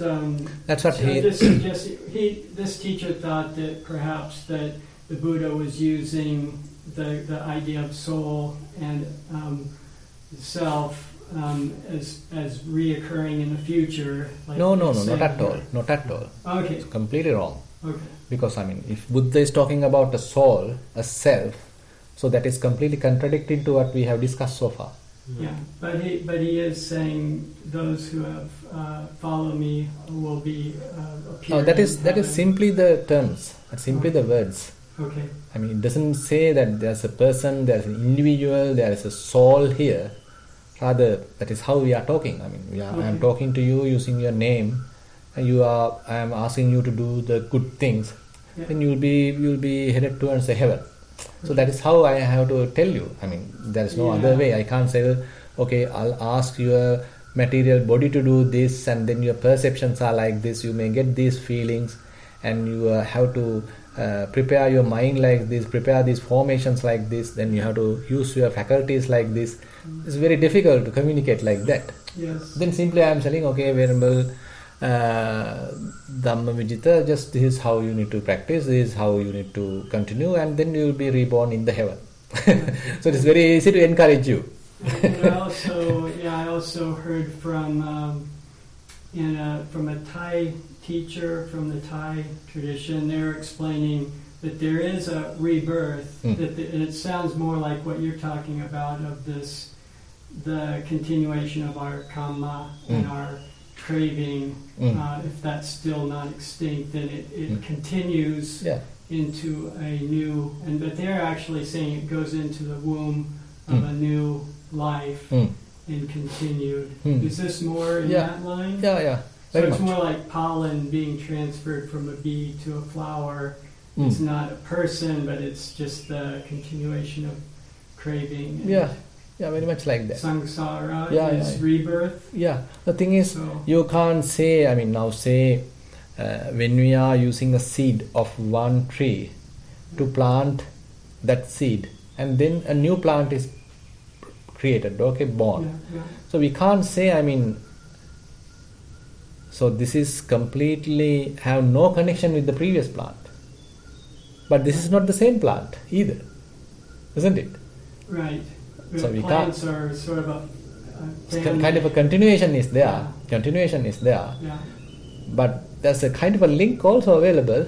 S2: That's what
S4: I'm just suggesting. This teacher thought that perhaps that the Buddha was using the idea of soul and self as reoccurring in the future. Like
S2: no, not at all. Not at all.
S4: Okay.
S2: It's completely wrong.
S4: Okay.
S2: Because if Buddha is talking about a soul, a self, so that is completely contradicting to what we have discussed so far.
S4: Yeah, but he is saying those who have follow me will be appear.
S2: No, that is simply the terms, simply the words.
S4: Okay.
S2: It doesn't say that there's a person, there's an individual, there is a soul here. Rather, that is how we are talking. I am talking to you using your name, and I am asking you to do the good things.
S4: Yeah.
S2: Then you'll be headed towards the heaven. So that is how I have to tell you. There is no other way. I can't say, okay, I'll ask your material body to do this, and then your perceptions are like this. You may get these feelings, and you have to prepare your mind like this, prepare these formations like this. Then you have to use your faculties like this. It's very difficult to communicate like that.
S4: Yes.
S2: Then simply I am saying, okay, Venerable Dhammavijita, just this is how you need to practice, this is how you need to continue, and then you will be reborn in the heaven. So it is very easy to encourage you.
S4: And I also heard from a Thai teacher from the Thai tradition. They're explaining that there is a rebirth, and it sounds more like what you're talking about of this, the continuation of our karma and our craving. If that's still not extinct, then it continues into a new. But they're actually saying it goes into the womb of a new life and continued. Is this more in that line?
S2: Yeah.
S4: So it's more like pollen being transferred from a bee to a flower. It's not a person, but it's just the continuation of craving.
S2: Yeah, very much like that.
S4: Samsara is rebirth.
S2: Yeah, the thing is, you can't say, when we are using a seed of one tree to plant that seed, and then a new plant is created, born.
S4: Yeah.
S2: So we can't say, so this is completely have no connection with the previous plant. But this is not the same plant either, isn't it?
S4: Right.
S2: So we
S4: plants are sort of a
S2: kind of a continuation is there. Yeah. Continuation is there.
S4: Yeah.
S2: But there's a kind of a link also available.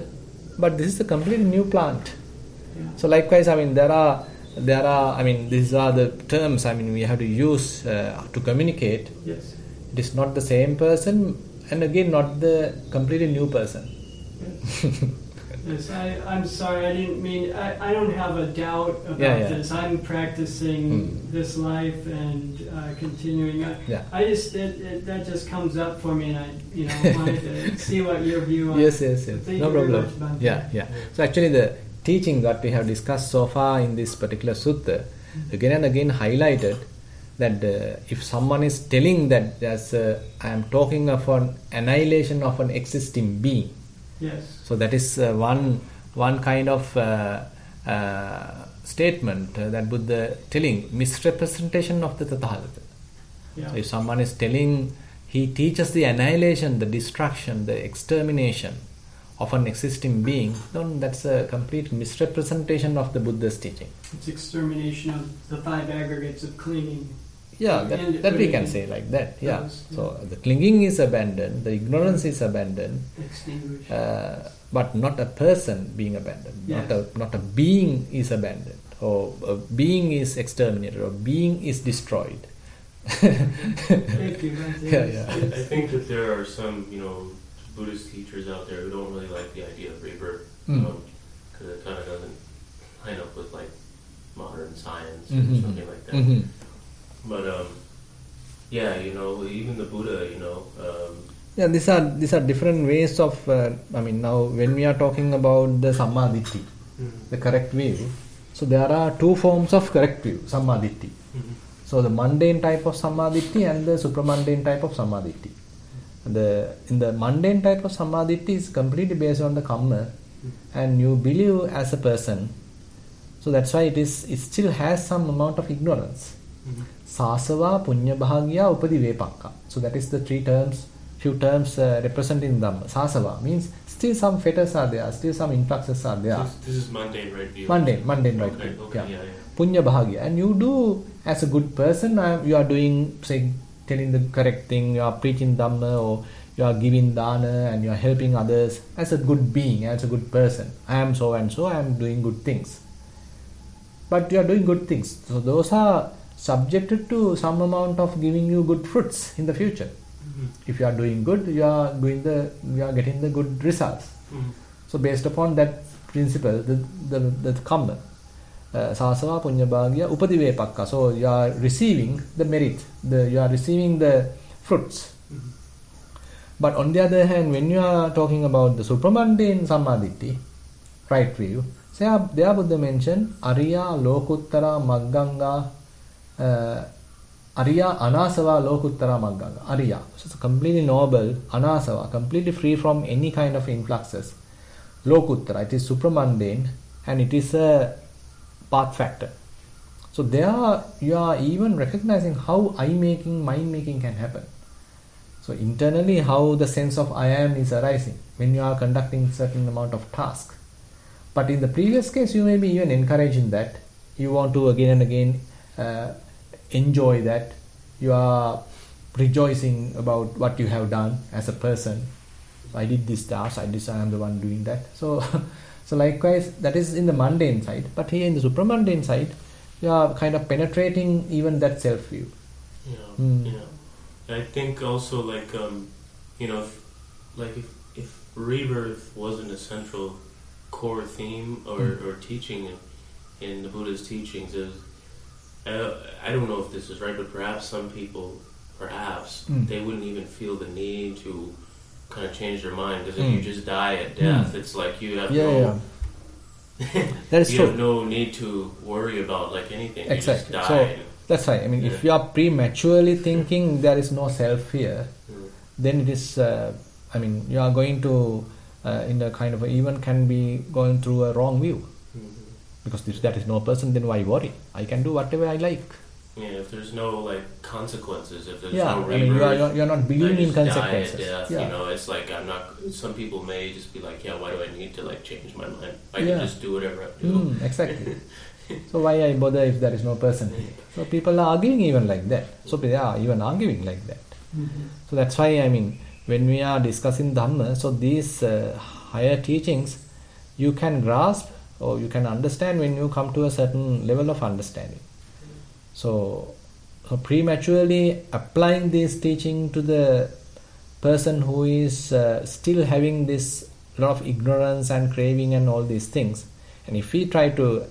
S2: But this is a completely new plant.
S4: Yeah.
S2: So likewise, there are. These are the terms. We have to use to communicate.
S4: Yes.
S2: It is not the same person, and again, not the completely new person.
S4: Yes. Yes, I'm sorry, I didn't mean, I don't have a doubt about this. I'm practicing this life and continuing. I just, that just comes up for me, and I wanted to see what your view on.
S2: Yes.
S4: Thank
S2: No
S4: you very
S2: problem.
S4: much,
S2: Yeah. So actually the teaching that we have discussed so far in this particular sutta, again and again highlighted that if someone is telling that I am talking of an annihilation of an existing being.
S4: Yes.
S2: So that is one kind of statement that Buddha telling, misrepresentation of the Tathagata.
S4: Yeah.
S2: So if someone is telling, he teaches the annihilation, the destruction, the extermination of an existing being, then that's a complete misrepresentation of the Buddha's teaching.
S4: It's extermination of the five aggregates of clinging.
S2: Yeah, that we can say like that. Yeah. So the clinging is abandoned, the ignorance is abandoned,
S4: extinguished,
S2: but not a person being abandoned.
S4: Yes.
S2: Not a being is abandoned, or a being is exterminated, or being is destroyed.
S4: Thank you.
S5: I think that there are some, Buddhist teachers out there who don't really like the idea of rebirth, because it kind of doesn't line up with like modern science or something like that. But even the Buddha,
S2: these are different ways of. Now when we are talking about the Sammaditthi, the correct view, so there are two forms of correct view, Sammaditthi. So the mundane type of Sammaditthi and the supramundane type of Sammaditthi. In the mundane type of Sammaditthi is completely based on the karma, and you believe as a person. So that's why it still has some amount of ignorance. Sasava, Punya Bhagya, Upadivepakka. So that is the few terms representing Dhamma. Sasava means still some fetters are there, still some influxes are there.
S5: This is mundane right view.
S2: Mundane right
S5: Okay,
S2: view.
S5: okay, yeah.
S2: Punya Bhagya. And you do, as a good person, you are doing, say, telling the correct thing, you are preaching Dhamma, or you are giving dana, and you are helping others as a good being, as a good person. I am so and so, I am doing good things. But you are doing good things. So those are subjected to some amount of giving you good fruits in the future. If you are doing good, you are getting the good results. So based upon that principle, the karma, sasava, punya bhagya, upadivepakka. So you are receiving the merit, you are receiving the fruits. But on the other hand, when you are talking about the supramundane samaditi, right view, there Buddha mentioned Ariya, Lokuttara, Magganga, Ariya, Anasava, Lokuttara, Magganga. Ariya, so it's completely noble, Anasava, completely free from any kind of influxes. Lokuttara, it is supramundane, and it is a path factor. So there you are even recognizing how eye-making, mind-making can happen. So internally, how the sense of I am is arising when you are conducting certain amount of task. But in the previous case, you may be even encouraging that. You want to again and again enjoy that. You are rejoicing about what you have done as a person. I did this task, I am the one doing that. So likewise, that is in the mundane side. But here in the supramundane side, you are kind of penetrating even that self-view.
S5: Yeah. I think also if rebirth wasn't a central core theme or teaching in the Buddha's teachings, I don't know if this is right, but perhaps some people, they wouldn't even feel the need to kind of change their mind, because if you just die at death, it's like you have
S2: that is true.
S5: have no need to worry about anything.
S2: Exactly.
S5: You just die.
S2: So that's right. I mean, if you are prematurely thinking there is no self here, then it is. You are going to in a kind of even can be going through a wrong view, because if that is no person, then why worry? I can do whatever I like.
S5: Yeah, if there's no consequences, if there's
S2: Yeah,
S5: no
S2: I mean,
S5: rebirth,
S2: you are not believing in
S5: die at
S2: consequences.
S5: death,
S2: Yeah.
S5: it's like I'm not. Some people may just be like, why do I need to change my mind? I can just do whatever I do.
S2: Exactly. So why I bother if there is no person here? So people are arguing even like that. So they are even arguing like that. So that's why when we are discussing Dhamma, so these higher teachings you can grasp or you can understand when you come to a certain level of understanding. So prematurely applying this teaching to the person who is still having this lot of ignorance and craving and all these things, and if he try to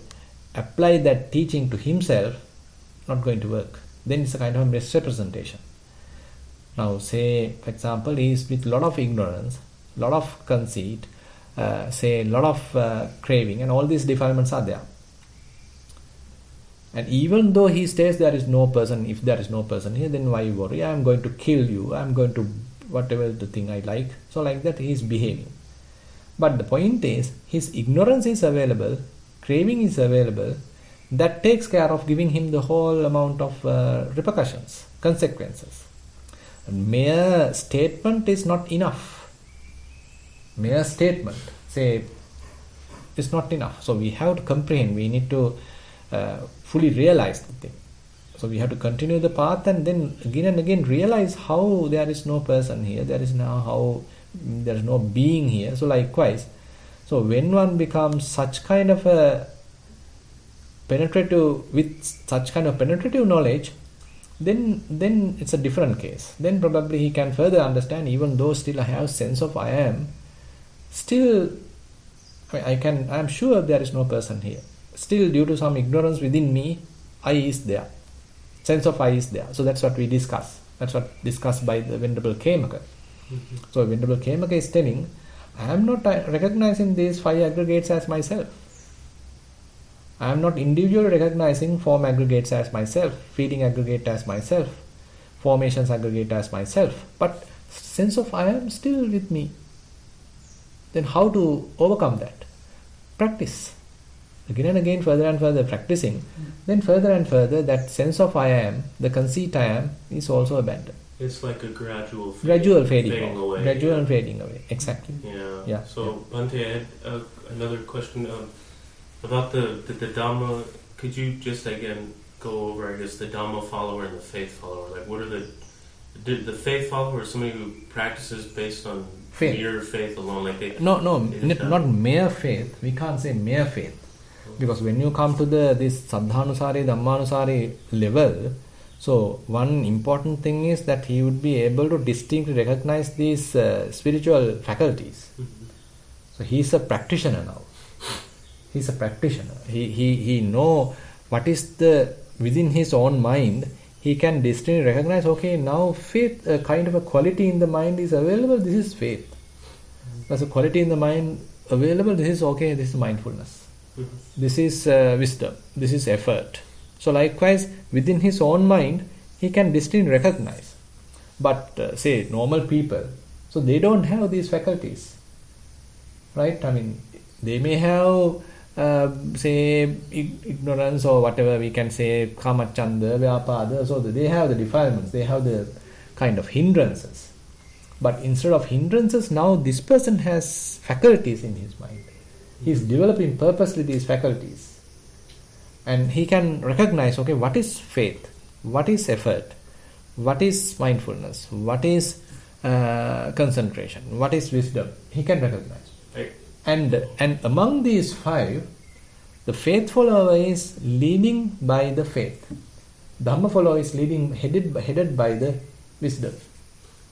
S2: apply that teaching to himself, not going to work. Then it's a kind of misrepresentation. Now say, for example, he is with a lot of ignorance, lot of conceit, say a lot of craving, and all these defilements are there. And even though he says there is no person, if there is no person here, then why worry? I am going to kill you, I am going to whatever the thing I like. So like that he is behaving. But the point is, his ignorance is available, craving is available, that takes care of giving him the whole amount of repercussions, consequences. And mere statement is not enough. Mere statement, say, is not enough. So we have to comprehend, we need to fully realize the thing. So we have to continue the path and then again and again realize how there is no person here, there is no being here. So likewise, so when one becomes such kind of a with such kind of penetrative knowledge, then it's a different case. Then probably he can further understand, even though still I have sense of I am, still I am sure there is no person here. Still, due to some ignorance within me, I is there. Sense of I is there. So that's what we discuss. That's what discussed by the Venerable Khemaka. So Venerable Khemaka is telling, I am not recognizing these 5 aggregates as myself. I am not individually recognizing form aggregates as myself, feeling aggregate as myself, formations aggregate as myself. But sense of I am still with me. Then how to overcome that? Practice. again and again, further and further practicing, then further and further that sense of I am, the conceit I am, is also abandoned.
S5: It's like a gradual
S2: fading
S5: away.
S2: Gradual fading away. Exactly.
S5: Yeah. So Bhante, I had another question about the Dhamma. Could you just again go over, I guess, the Dhamma follower and the faith follower? Like, what are the faith follower is somebody who practices based on mere faith alone? Like they
S2: not mere faith. We can't say mere faith, because when you come to this Saddhanusari, Dhammanusari level, so one important thing is that he would be able to distinctly recognize these spiritual faculties. So he is a practitioner now. He's a practitioner. He know what is the within his own mind. He can distinctly recognize, okay, now faith, a kind of a quality in the mind is available, this is faith. There's a quality in the mind available, this is okay, this is mindfulness. This is wisdom, this is effort. So likewise, within his own mind, he can distinctly recognize. But say, normal people, so they don't have these faculties. Right? I mean, they may have say ignorance or whatever we can say, kamachanda, vyapada, so they have the defilements, they have the kind of hindrances. But instead of hindrances, now this person has faculties in his mind. He is developing purposely these faculties. And he can recognize, okay, what is faith? What is effort? What is mindfulness? What is concentration? What is wisdom? He can recognize. And among these five, the faith follower is leading by the faith. Dhamma follower is headed by the wisdom.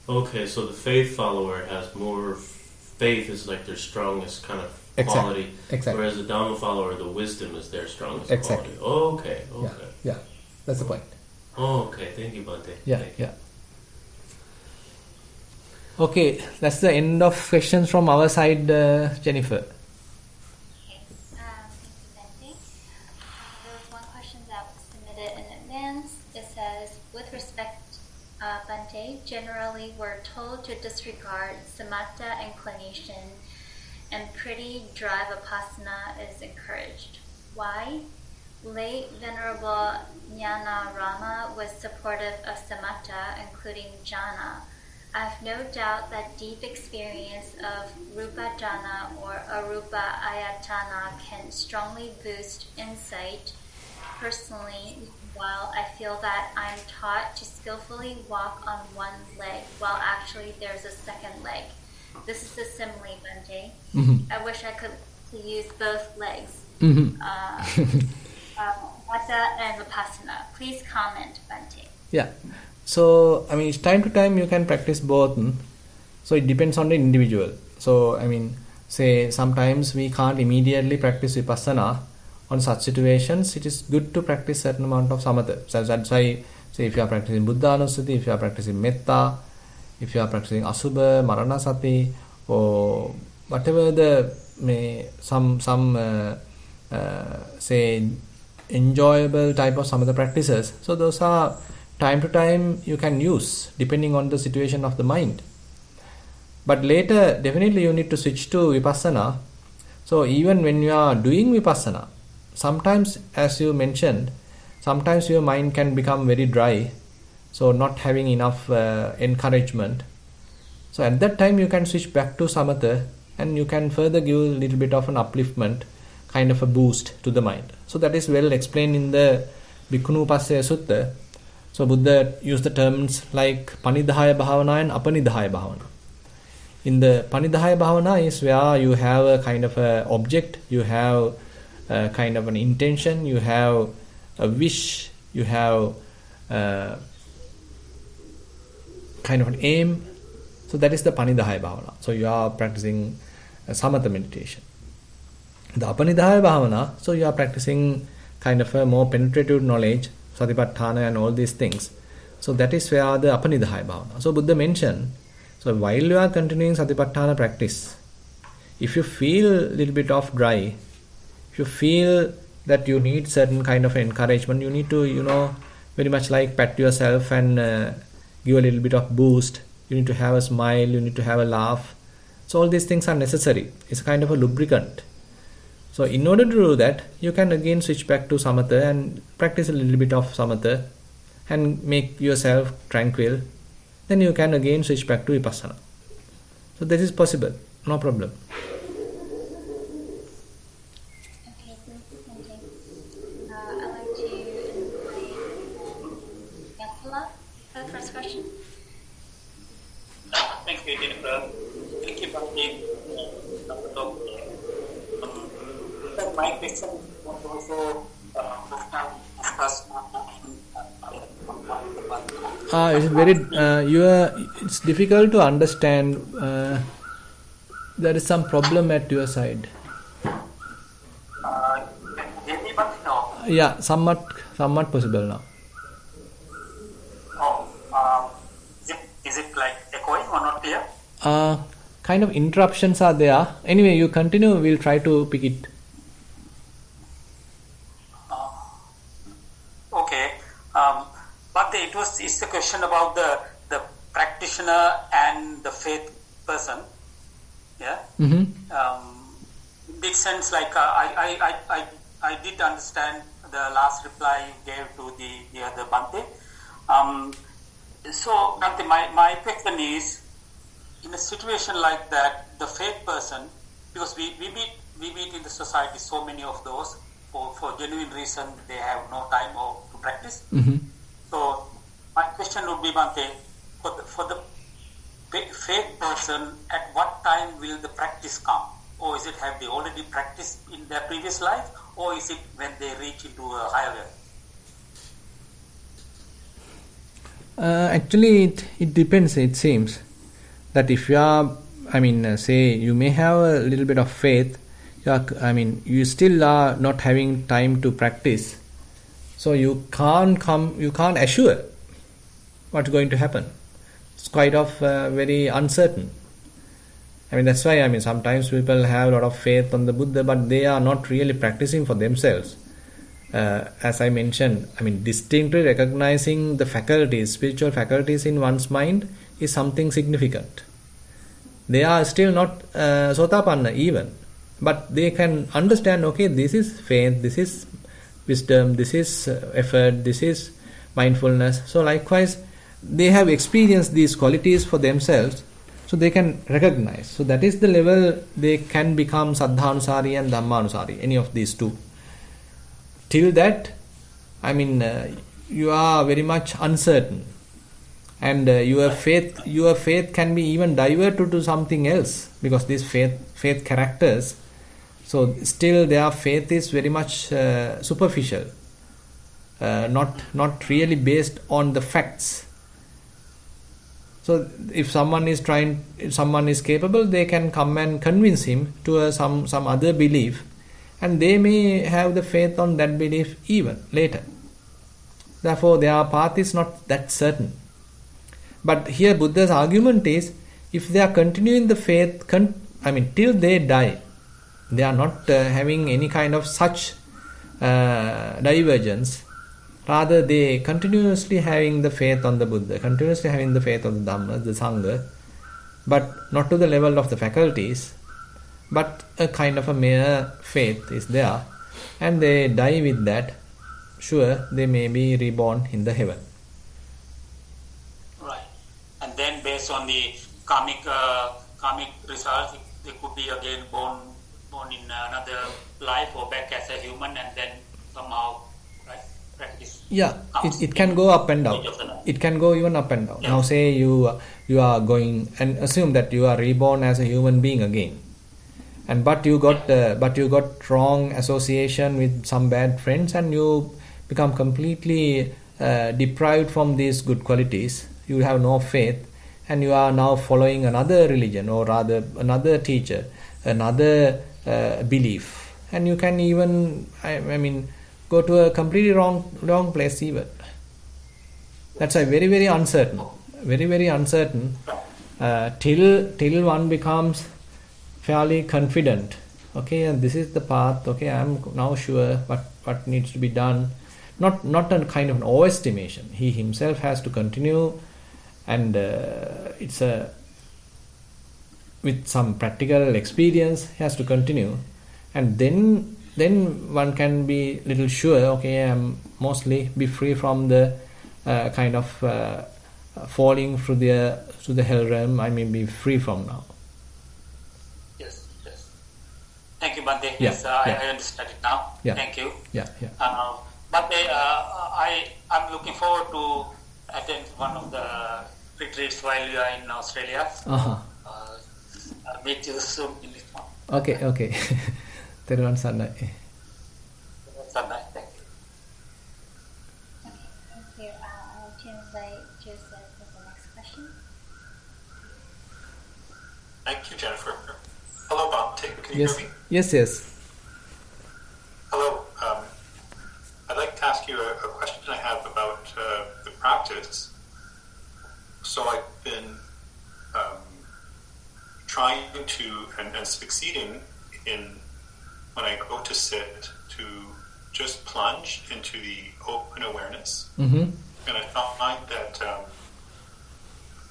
S5: Okay, so the faith follower has more faith is like their strongest kind of quality. Exactly. Whereas the Dhamma follower, the wisdom is their strongest quality. Okay.
S2: Yeah, that's the point.
S5: Okay, thank you, Bhante.
S2: Yeah. Okay, that's the end of questions from our side, Jennifer.
S3: Okay, thank you, Bhante. There was one question that was submitted in advance. It says, with respect, Bhante, generally we're told to disregard samatha inclination and pretty dry vipassana is encouraged. Why? Late Venerable Jnana Rama was supportive of samatha, including jhana. I have no doubt that deep experience of rupa jhana or arupa ayatana can strongly boost insight. Personally, while I feel that I'm taught to skillfully walk on one leg, while actually there's a second leg. This is a simile, Bhante. I wish I could use both legs. Hatha and vipassana. Please comment, Bhante.
S2: Yeah. So, I mean, it's time to time you can practice both. So, it depends on the individual. So, I mean, say sometimes we can't immediately practice vipassana. On such situations, it is good to practice certain amount of samatha. So, that's why, say, if you are practicing buddhanusati, if you are practicing metta, if you are practicing asubha, maranasati, or whatever the some say enjoyable type of samatha practices. So, those are time to time you can use depending on the situation of the mind. But later definitely you need to switch to vipassana. So even when you are doing vipassana, sometimes, as you mentioned, sometimes your mind can become very dry, so not having enough encouragement. So at that time you can switch back to samatha and you can further give a little bit of an upliftment, kind of a boost to the mind. So that is well explained in the Bhikkhunupassaya Sutta. So Buddha used the terms like Panidhaya Bhavana and Apanidhaya Bhavana. In the Panidhaya Bhavana is where you have a kind of a object, you have a kind of an intention, you have a wish, you have a kind of an aim. So that is the Panidhaya Bhavana. So you are practicing samatha meditation. The Apanidhaya Bhavana, so you are practicing kind of a more penetrative knowledge, Satipatthana and all these things. So that is where the Apanidhaya Bhavana. So Buddha mentioned, so while you are continuing Satipatthana practice, if you feel a little bit of dry, if you feel that you need certain kind of encouragement, you need to, very much like pat yourself and give a little bit of boost. You need to have a smile, you need to have a laugh. So all these things are necessary. It's a kind of a lubricant. So in order to do that, you can again switch back to samatha and practice a little bit of samatha and make yourself tranquil. Then you can again switch back to vipassana. So this is possible, no problem.
S3: Okay, thank you, Bhante. I'd like to invite Yatala for the first question.
S6: Thank you, Jennifer. Thank you, Bhante. My question was also discussed.
S2: It's difficult to understand. There is some problem at your side. Yeah, somewhat possible now.
S6: Is it like echoing or not clear?
S2: Kind of interruptions are there. Anyway, you continue. We'll try to pick it.
S6: Okay. But it's a question about the practitioner and the faith person. Yeah. In big sense, like I did understand the last reply you gave to the other Bhante. So Bhante, my question is, in a situation like that, the faith person, because we meet in the society so many of those for genuine reason they have no time or to practice. So my question would be, Bhante, for the faith person, at what time will the practice come? Or is it have they already practiced in their previous life, or is it when they reach into a higher level?
S2: Actually, it depends. It seems that if you are, say you may have a little bit of faith, you still are not having time to practice, so you can't assure what's going to happen. It's quite of very uncertain. That's why sometimes people have a lot of faith on the Buddha, but they are not really practicing for themselves. As I mentioned, distinctly recognizing the faculties, spiritual faculties in one's mind is something significant. They are still not Sotapanna even, but they can understand, okay, this is faith, this is wisdom, this is effort, this is mindfulness. So likewise, they have experienced these qualities for themselves, so they can recognize. So that is the level they can become Saddhanusari and Dhammanusari, any of these two. Till that, you are very much uncertain, and your faith can be even diverted to something else, because these faith characters, so still their faith is very much superficial, not really based on the facts. So if someone is capable, they can come and convince him to some other belief, and they may have the faith on that belief even later. Therefore, their path is not that certain. But here Buddha's argument is, if they are continuing the faith, till they die, they are not having any kind of such divergence. Rather, they continuously having the faith on the Buddha, continuously having the faith on the Dhamma, the Sangha, but not to the level of the faculties, but a kind of a mere faith is there, and they die with that. Sure, they may be reborn in the heaven.
S6: Right. And then based on the karmic results, they could be again born in another life or back as a human, and then somehow practice.
S2: Yeah, it can go up and down. It can go even up and down. Yeah. Now say you are going, and assume that you are reborn as a human being again, but you got wrong association with some bad friends, and you become completely deprived from these good qualities. You have no faith, and you are now following another religion, or rather another teacher, another belief, and you can even go to a completely wrong place even. That's why very, very uncertain, till one becomes fairly confident. Okay, and this is the path. Okay, I am now sure what needs to be done. Not a kind of an overestimation. He himself has to continue, and with some practical experience, he has to continue. and then one can be little sure, okay, I'm mostly be free from the kind of falling through the hell realm. I may be free from now.
S6: Yes. Thank you, Bante.
S2: Yeah,
S6: Yes,
S2: yeah.
S6: I understand it now.
S2: Yeah.
S6: Thank you.
S2: Yeah.
S6: Bante, I'm looking forward to attend one of the retreats while you are in Australia. I'll meet you soon in this one.
S2: Okay. Thero Sannai.
S6: Sunday. Thank you.
S3: Okay, thank you. I'll to invite Joseph for the next question.
S7: Thank you, Jennifer. Hello, Bante. Can you
S2: Yes.
S7: hear me?
S2: Yes.
S7: Hello. I'd like to ask you a question I have about the practice. So I've been trying to and succeeding in, when I go to sit, to just plunge into the open awareness.
S2: Mm-hmm.
S7: And I find that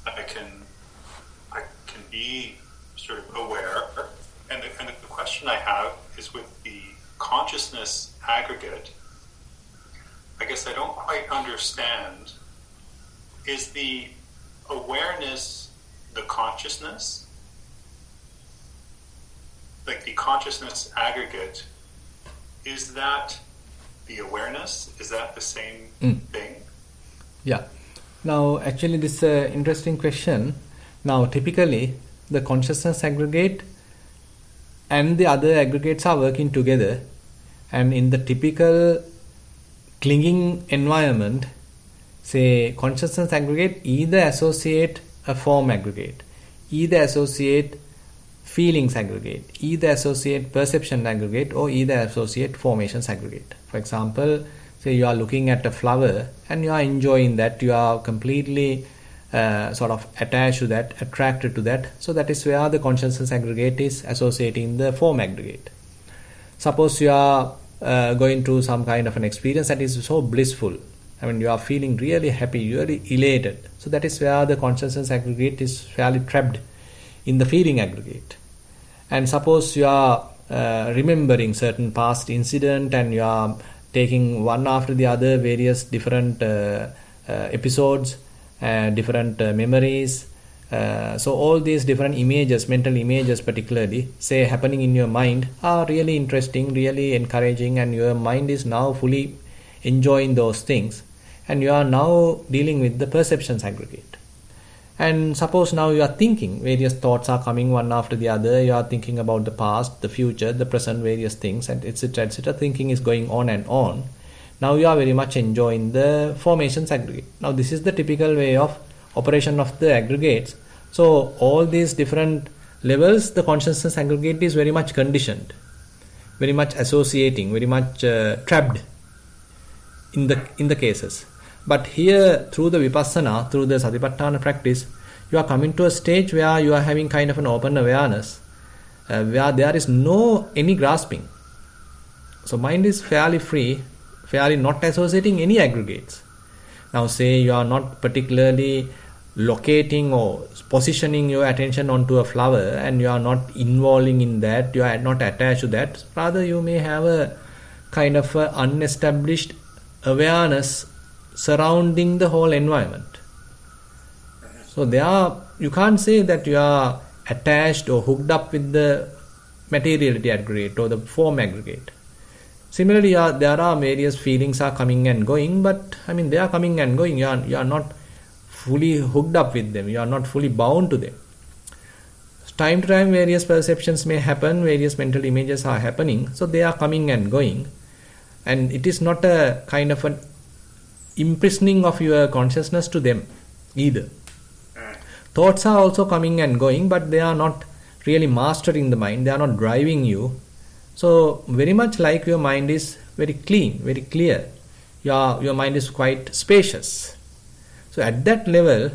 S7: I can be sort of aware. And the question I have is with the consciousness aggregate, I guess I don't quite understand, is the awareness the consciousness? Like the consciousness aggregate, is that the awareness? Is that the same thing?
S2: Yeah. Now, actually, this is an interesting question. Now, typically, the consciousness aggregate and the other aggregates are working together. And in the typical clinging environment, say, consciousness aggregate either associate a form aggregate, either associate feelings aggregate, either associate perception aggregate, or either associate formations aggregate. For example, say you are looking at a flower and you are enjoying that, you are completely sort of attached to that, attracted to that. So that is where the consciousness aggregate is associating the form aggregate. Suppose you are going through some kind of an experience that is so blissful. I mean, you are feeling really happy, really elated. So that is where the consciousness aggregate is fairly trapped in the feeling aggregate. And suppose you are remembering certain past incident and you are taking one after the other various different episodes, different memories. So all these different images, mental images particularly, say happening in your mind are really interesting, really encouraging, and your mind is now fully enjoying those things. And you are now dealing with the perceptions aggregate. And suppose now you are thinking, various thoughts are coming one after the other, you are thinking about the past, the future, the present, various things, and etc. etc. Thinking is going on and on. Now you are very much enjoying the formations aggregate. Now this is the typical way of operation of the aggregates. So all these different levels, the consciousness aggregate is very much conditioned, very much associating, very much trapped in the cases. But here, through the vipassana, through the satipatthana practice, you are coming to a stage where you are having kind of an open awareness, where there is no any grasping. So mind is fairly free, fairly not associating any aggregates. Now say you are not particularly locating or positioning your attention onto a flower and you are not involving in that, you are not attached to that. Rather you may have a kind of a unestablished awareness surrounding the whole environment. So you can't say that you are attached or hooked up with the materiality aggregate or the form aggregate. Similarly, there are various feelings are coming and going, but I mean they are coming and going. You are not fully hooked up with them. You are not fully bound to them. Time to time, various perceptions may happen, various mental images are happening, so they are coming and going, and it is not a kind of an imprisoning of your consciousness to them either. Thoughts are also coming and going, but they are not really mastering the mind, they are not driving you. So very much like your mind is very clean, very clear, your mind is quite spacious. So at that level,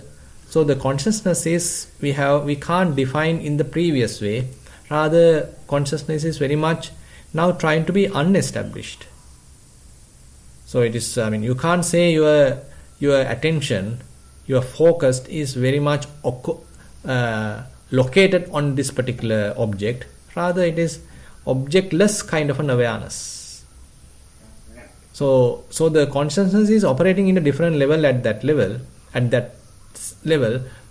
S2: so the consciousness is, we can't define in the previous way, rather consciousness is very much now trying to be unestablished. So it is, I mean, you can't say your attention, your focus is very much located on this particular object. Rather, it is objectless kind of an awareness. So the consciousness is operating in a different level at that level.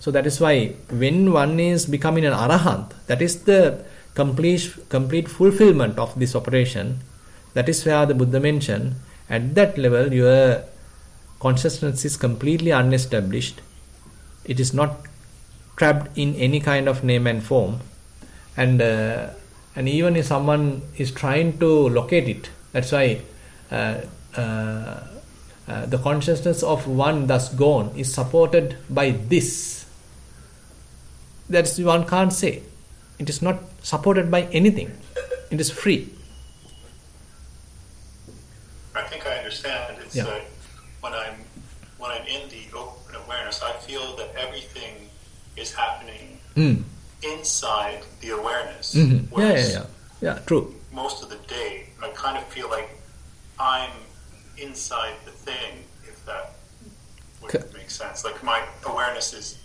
S2: So that is why when one is becoming an arahant, that is the complete fulfillment of this operation. That is where the Buddha mentioned, at that level your consciousness is completely unestablished. It is not trapped in any kind of name and form, and even if someone is trying to locate it, that's why the consciousness of one thus gone is supported by this. That's one can't say. It is not supported by anything. It is free.
S7: I think I understand. It's
S2: Yeah.
S7: When I'm in the open awareness, I feel that everything is happening inside the awareness.
S2: Mm-hmm.
S7: Whereas
S2: Yeah, true.
S7: most of the day, I kind of feel like I'm inside the thing, if that would make sense. Like my awareness is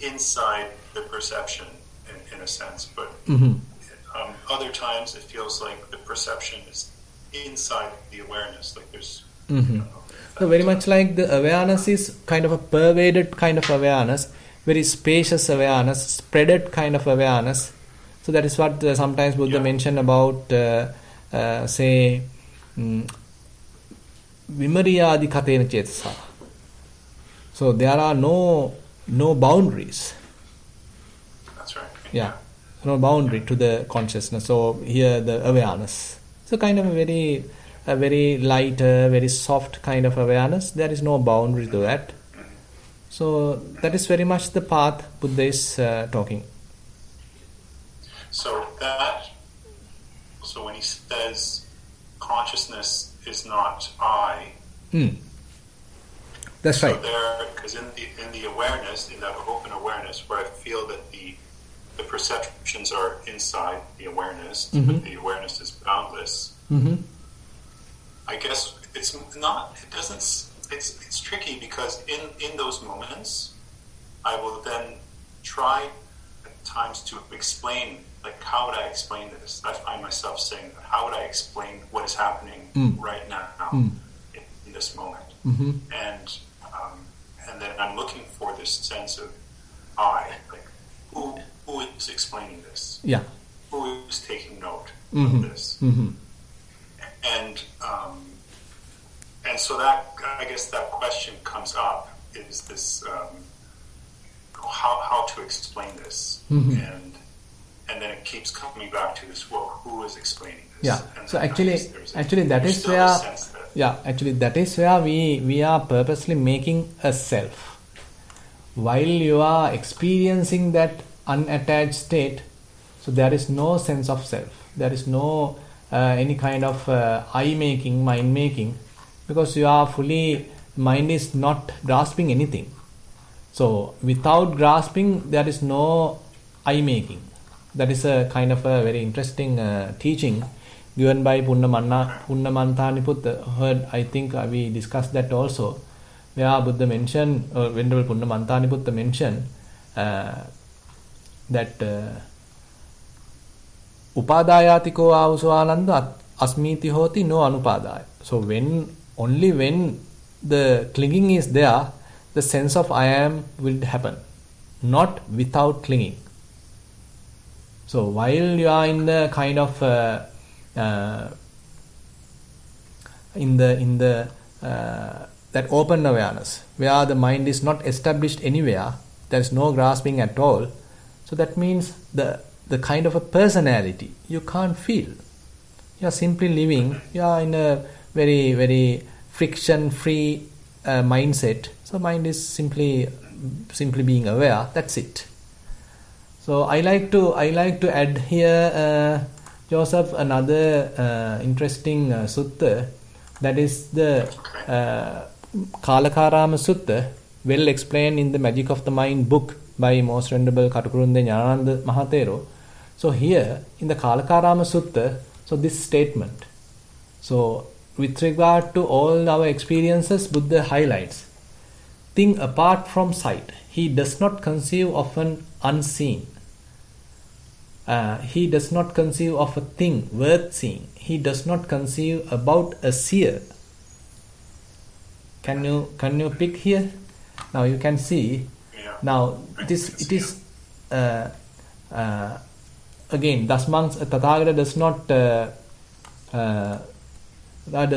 S7: inside the perception, in a sense, but other times it feels like the perception is inside the awareness. Like there's. I don't know if
S2: So very much like the awareness is kind of a pervaded kind of awareness, very spacious awareness, spreaded kind of awareness. So that is what sometimes Buddha mentioned about, say, vimariyadi katena cetasa. So there are no boundaries.
S7: That's right.
S2: Yeah, no boundary to the consciousness. So here the awareness. So kind of a very light, very soft kind of awareness. There is no boundary to that. So that is very much the path Buddha is talking.
S7: So when he says consciousness is not I,
S2: That's
S7: so
S2: right.
S7: there, because in the awareness, in that open awareness, where I feel that the perceptions are inside the awareness, but the awareness is boundless. I guess it's not. It doesn't. It's tricky because in those moments, I will then try at times to explain. Like, how would I explain this? I find myself saying, how would I explain what is happening right now in this moment? And then I'm looking for this sense of I, like who is explaining this?
S2: Yeah.
S7: Who is taking note of this? And so that, I guess that question comes up, is this how to explain this, and then it keeps coming back to this. Well, who is explaining this?
S2: Yeah.
S7: And
S2: So
S7: then
S2: actually that
S7: there's
S2: is
S7: still a
S2: where
S7: sense that,
S2: that is where we are purposely making a self. While you are experiencing that unattached state, so there is no sense of self. There is no any kind of I making, mind making, because you are fully, mind is not grasping anything. So without grasping, there is no I making. That is a kind of a very interesting teaching given by Punnamantaniputta. Heard, I think we discussed that also, where Buddha mentioned, or Venerable Punnamantaniputta mentioned that upadayatiko avuswananda asmiti hoti no anupadaya. So only when the clinging is there, the sense of I am will happen, not without clinging. So while you are in the kind of that open awareness, where the mind is not established anywhere, there is no grasping at all. So that means the kind of a personality you can't feel. You are simply living. You are in a very, very friction-free mindset. So mind is simply being aware. That's it. So I like to add here, Joseph, another interesting sutta, that is the Kalakarama Sutta, well explained in the Magic of the Mind book by Most Venerable Katukurunde Jnananda Mahathero. So here in the Kalakarama Sutta, so this statement. So with regard to all our experiences, Buddha highlights, thing apart from sight, he does not conceive of an unseen. he does not conceive of a thing worth seeing. He does not conceive about a seer. Can you pick here? Now you can see.
S7: Yeah.
S2: Now it is again, Tathagata does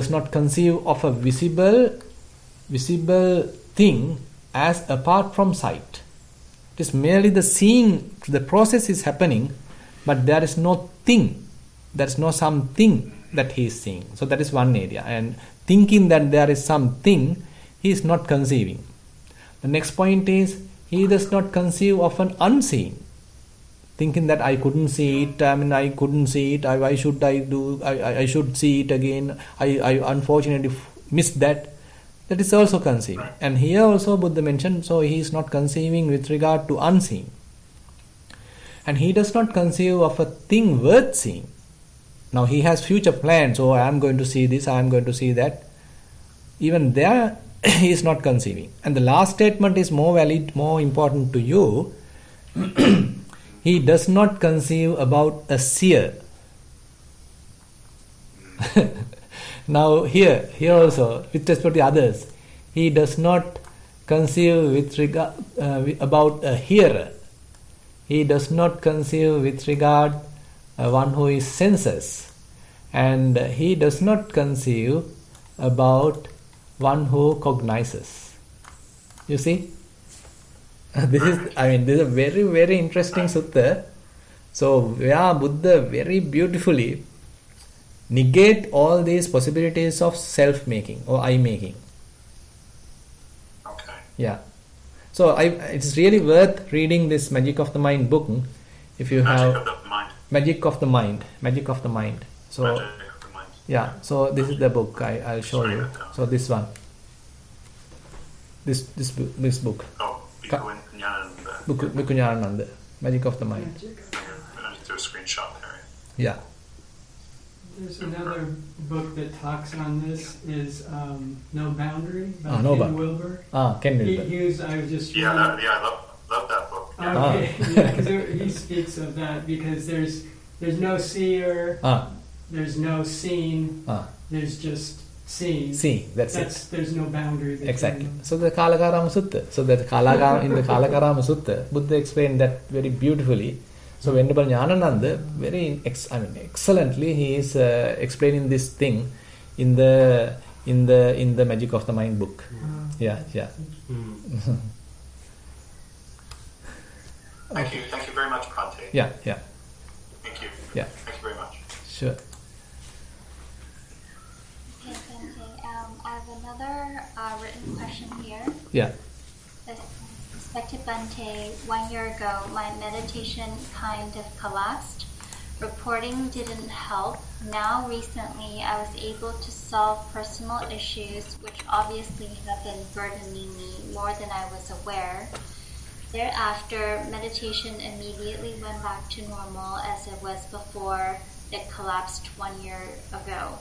S2: not conceive of a visible thing as apart from sight. It is merely the seeing. The process is happening, but there is no thing. There is no something that he is seeing. So that is one area. And thinking that there is something, he is not conceiving. The next point is, he does not conceive of an unseen. Thinking that I couldn't see it, I couldn't see it, why should I do, I should see it again, I unfortunately missed that. That is also conceiving. And here also Buddha mentioned, so he is not conceiving with regard to unseen. And he does not conceive of a thing worth seeing. Now he has future plans, I am going to see this, I am going to see that. Even there, he is not conceiving. And the last statement is more valid, more important to you. He does not conceive about a seer. Now here also, with respect to others, he does not conceive with regard about a hearer. He does not conceive with regard one who is senses, and he does not conceive about one who cognizes. You see, this is a very, very interesting sutta. So where Buddha very beautifully negate all these possibilities of self-making or I-making.
S7: Okay.
S2: Yeah. So it's really worth reading this Magic of the Mind book if you have Magic of the Mind. So
S7: Magic of the Mind.
S2: yeah. So this is the book. I'll show you. So this one. This book.
S7: Oh, Bhikkhu
S2: Bhikkhu Magic of the Mind.
S7: I need to do a screenshot there.
S2: Yeah.
S4: There's another book that talks on this, is No Boundary by
S2: No
S4: Ken
S2: Boundary.
S4: Wilber.
S2: Ken Wilber.
S4: I was just
S7: I love that book.
S4: Okay, yeah, because he speaks of that, because there's no seer, there's no seen, there's just seeing.
S2: Seeing, that's it.
S4: There's no boundary between
S2: Exactly.
S4: them.
S2: So the Kalakarama Sutta. So that in the Kalakarama Sutta, Buddha explained that very beautifully. So Venerable Jnanananda, very excellently, he is explaining this thing in the Magic of the Mind book. Yeah.
S7: Thank you very much, Bhante.
S2: Yeah.
S7: Thank you.
S2: Yeah.
S7: Thank you very much.
S2: Sure.
S3: Okay, Bhante. I have another written question here.
S2: Yeah.
S3: Respected Bhante, 1 year ago, my meditation kind of collapsed. Reporting didn't help. Now, recently, I was able to solve personal issues, which obviously have been burdening me more than I was aware. Thereafter, meditation immediately went back to normal as it was before it collapsed 1 year ago.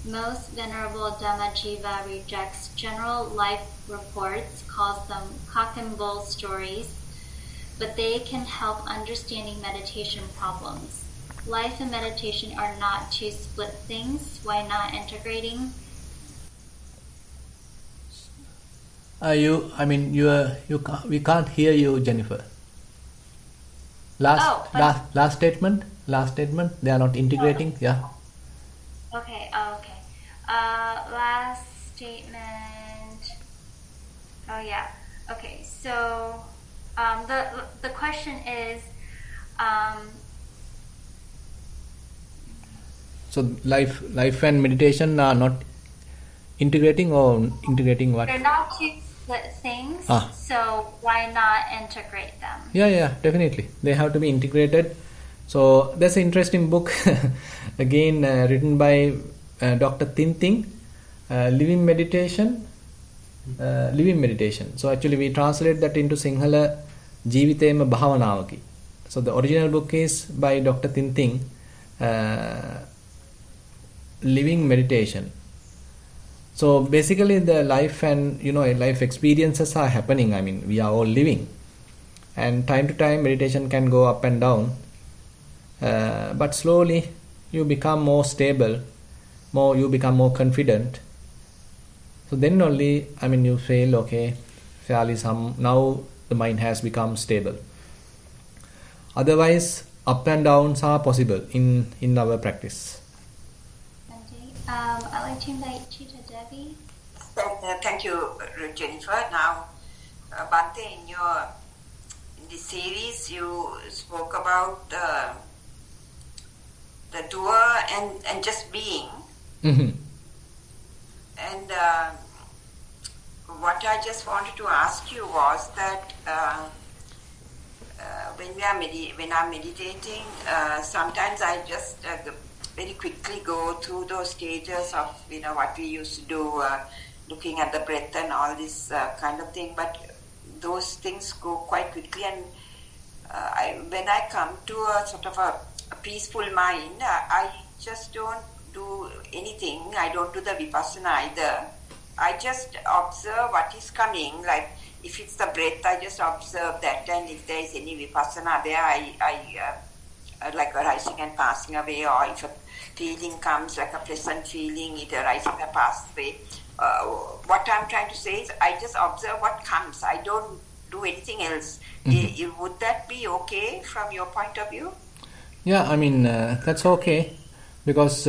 S3: Most Venerable Dhammajiva rejects general life reports, calls them cock and bull stories, but they can help understanding meditation problems. Life and meditation are not two split things. Why not integrating?
S2: We can't hear you, Jennifer. Last statement. They are not integrating. Yeah.
S3: Okay. Last statement. Oh yeah. Okay. So, the question is,
S2: so life and meditation are not integrating, or integrating what?
S3: they're not two split things. So why not integrate them?
S2: Yeah, definitely. They have to be integrated. So that's an interesting book, again written by Dr. Tinting, Living Meditation. So actually we translate that into Sinhala, Jivitema Bhavanavaki. So the original book is by Dr. Tinting, Living Meditation. So basically the life and life experiences are happening. We are all living, and time to time meditation can go up and down. but slowly you become more stable, you become more confident. So then only, you feel okay, fairly now the mind has become stable. Otherwise, up and downs are possible in our practice.
S3: I'd like to invite Chita Devi.
S8: Thank you, Jennifer. Now, Bhante, in this series, you spoke about the doer and just being.
S2: Mm-hmm.
S8: And what I just wanted to ask you was that when I'm meditating, sometimes I just very quickly go through those stages of what we used to do, looking at the breath and all this kind of thing. But those things go quite quickly, and when I come to a sort of a peaceful mind, I just don't do anything. I don't do the vipassana either. I just observe what is coming. Like if it's the breath, I just observe that, and if there is any vipassana there, I like arising and passing away, or if a feeling comes, like a pleasant feeling, it arises and passes away. What I'm trying to say is I just observe what comes. I don't do anything else.
S2: Mm-hmm.
S8: Would that be okay from your point of view?
S2: Yeah, that's okay, because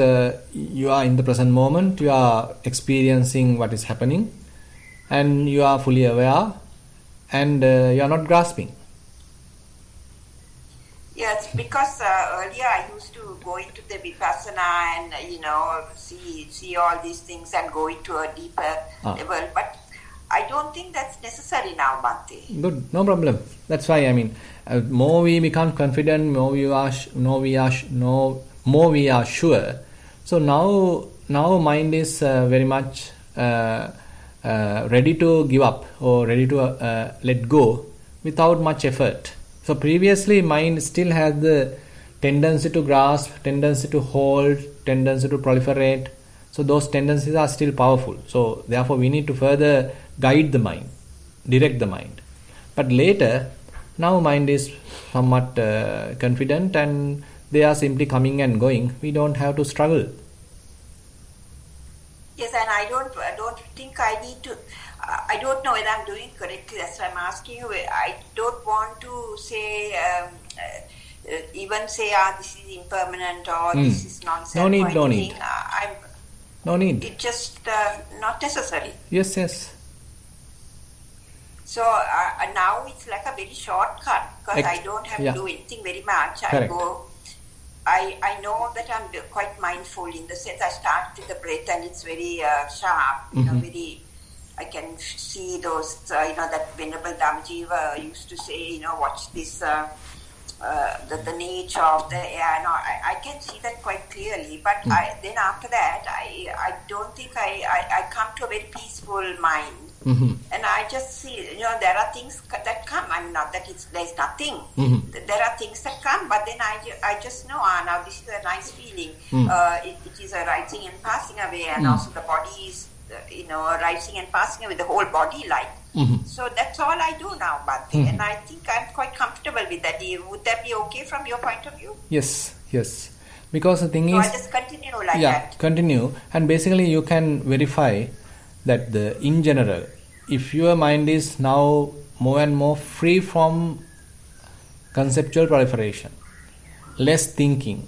S2: you are in the present moment, you are experiencing what is happening, and you are fully aware, and you are not grasping.
S8: Yes, because earlier I used to go into the vipassana and see all these things and go into a deeper level, but I don't think that's necessary now, Bhante.
S2: Good, no problem. That's why more we become confident, more we are sure. So now mind is very much ready to give up or ready to let go without much effort. So previously mind still had the tendency to grasp, tendency to hold, tendency to proliferate. So those tendencies are still powerful. So therefore we need to further guide the mind, direct the mind. But later, now mind is somewhat confident, and they are simply coming and going. We don't have to struggle.
S8: Yes, and I don't think I need to. I don't know whether I'm doing correctly. That's why I'm asking you. I don't want to say, even say, this is impermanent or this is nonsense.
S2: No need. No need.
S8: It's just not necessary.
S2: Yes.
S8: So now it's like a very shortcut, because I don't have to do anything very much.
S2: Correct.
S8: I know that I'm quite mindful in the sense I start with the breath and it's very sharp, very. I can see those, that Venerable Dhammajiva used to say, watch this, the nature of the air. No, I can see that quite clearly. But then after that, I don't think I come to a very peaceful mind.
S2: Mm-hmm.
S8: And I just see, there are things that come. Not that there's nothing.
S2: Mm-hmm.
S8: There are things that come, but then I just know, now this is a nice feeling. It is arising and passing away, and also the body is, rising and passing away, the whole body like.
S2: Mm-hmm.
S8: So that's all I do now, Bhante, and I think I'm quite comfortable with that. Would that be okay from your point of view?
S2: Yes. Because the thing is,
S8: I just continue like that.
S2: Yeah, continue, and basically you can verify that in general, if your mind is now more and more free from conceptual proliferation, less thinking,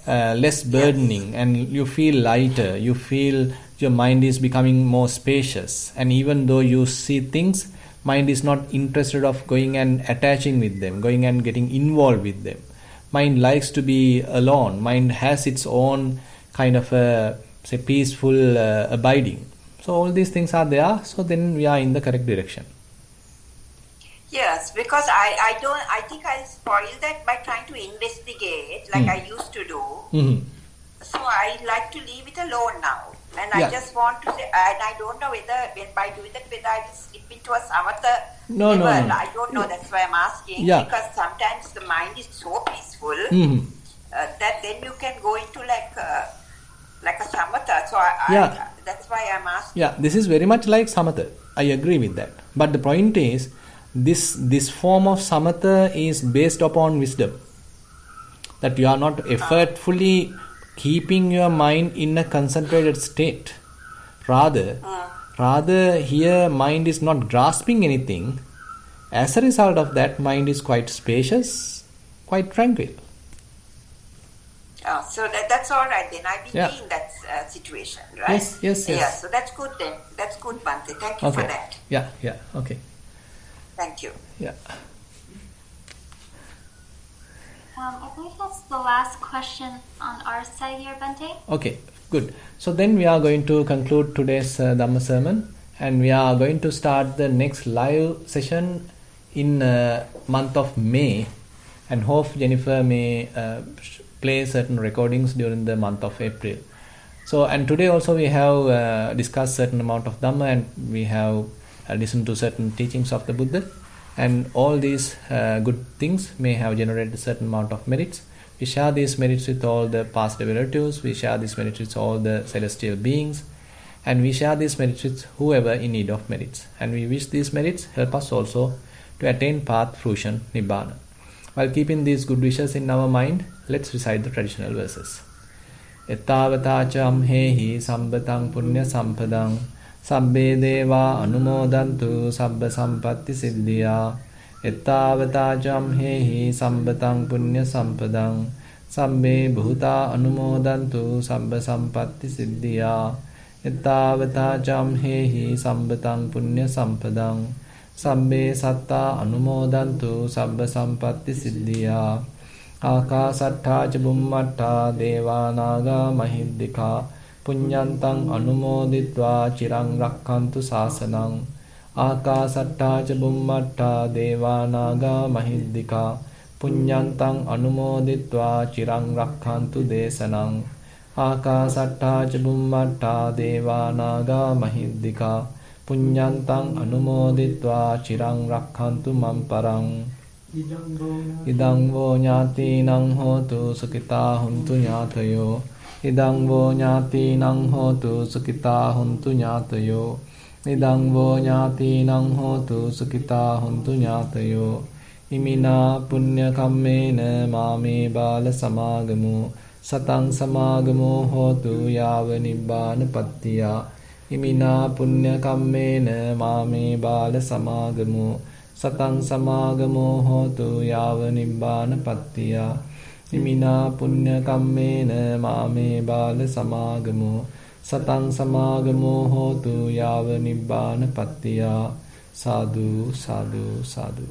S2: less burdening, and you feel lighter, you feel your mind is becoming more spacious, and even though you see things, mind is not interested of going and attaching with them, going and getting involved with them. Mind likes to be alone. Mind has its own kind of peaceful abiding. So all these things are there, so then we are in the correct direction.
S8: Yes, because I think I spoiled that by trying to investigate like I used to do.
S2: Mm-hmm.
S8: So I like to leave it alone now. And I just want to say, and I don't know whether by doing that, whether I will slip into a samatha level.
S2: No.
S8: I don't know, that's why I'm asking.
S2: Yeah.
S8: Because sometimes the mind is so peaceful that then you can go into like a samatha. So that's why I'm asking.
S2: Yeah, this is very much like samatha. I agree with that. But the point is, this form of samatha is based upon wisdom. that you are not effortfully keeping your mind in a concentrated state. Rather here mind is not grasping anything. As a result of that, mind is quite spacious, quite tranquil.
S8: So that's all right then. I've been in that situation, right?
S2: Yes.
S8: Yeah, so that's good then. That's good, Bhante. Thank you for that.
S2: Yeah, okay.
S8: Thank you.
S2: Yeah.
S3: I believe that's the last question on our side here, Bhante.
S2: Okay, good. So then we are going to conclude today's Dhamma sermon, and we are going to start the next live session in month of May, and hope Jennifer may play certain recordings during the month of April. So, and today also we have discussed certain amount of Dhamma, and we have listened to certain teachings of the Buddha, and all these good things may have generated a certain amount of merits. We share these merits with all the past relatives, we share these merits with all the celestial beings, and we share these merits with whoever in need of merits. And we wish these merits help us also to attain path, fruition, Nibbana. While keeping these good wishes in our mind, let's recite the traditional verses. Ettavata amhehi sambatang punya sampadang sabbe deva anumodantu sabba sampatti siddhya. Ettavata amhehi sambatang punya sampadang sabbe bhuta anumodantu sabba sampatti siddhya. Ettavata amhehi sambatang punya sampadang sabbe satta anumodantu sabba sampatti siddhya. Akasatta ca bummatta devanaga mahiddika punyantang anumoditva chirang rakkantu sasanang. Akasatta ca bummatta devanaga mahiddika punyantang anumoditva chirang rakkantu desanang. Akasatta ca bummatta devanaga mahiddika punyantang anumoditva chirang rakkantu mamparang. Idang vo nyati nang hotu sukita huntu nyatayo. Idang vo nyati nang hotu sukita huntu nyatayo. Idang vo nyati nang hotu sukita huntu nyatayo. Imina punya kammena mame bala samagamu satang samagamu hotu yava nibbana pattiya. Imina punya kammena mame bala samagamu satang samagamo hotu yava nibbana pattiya. Imina punya kammena mame bala samagamo satang samagamo hotu yava nibbana pattiya. Sadhu, sadhu, sadhu.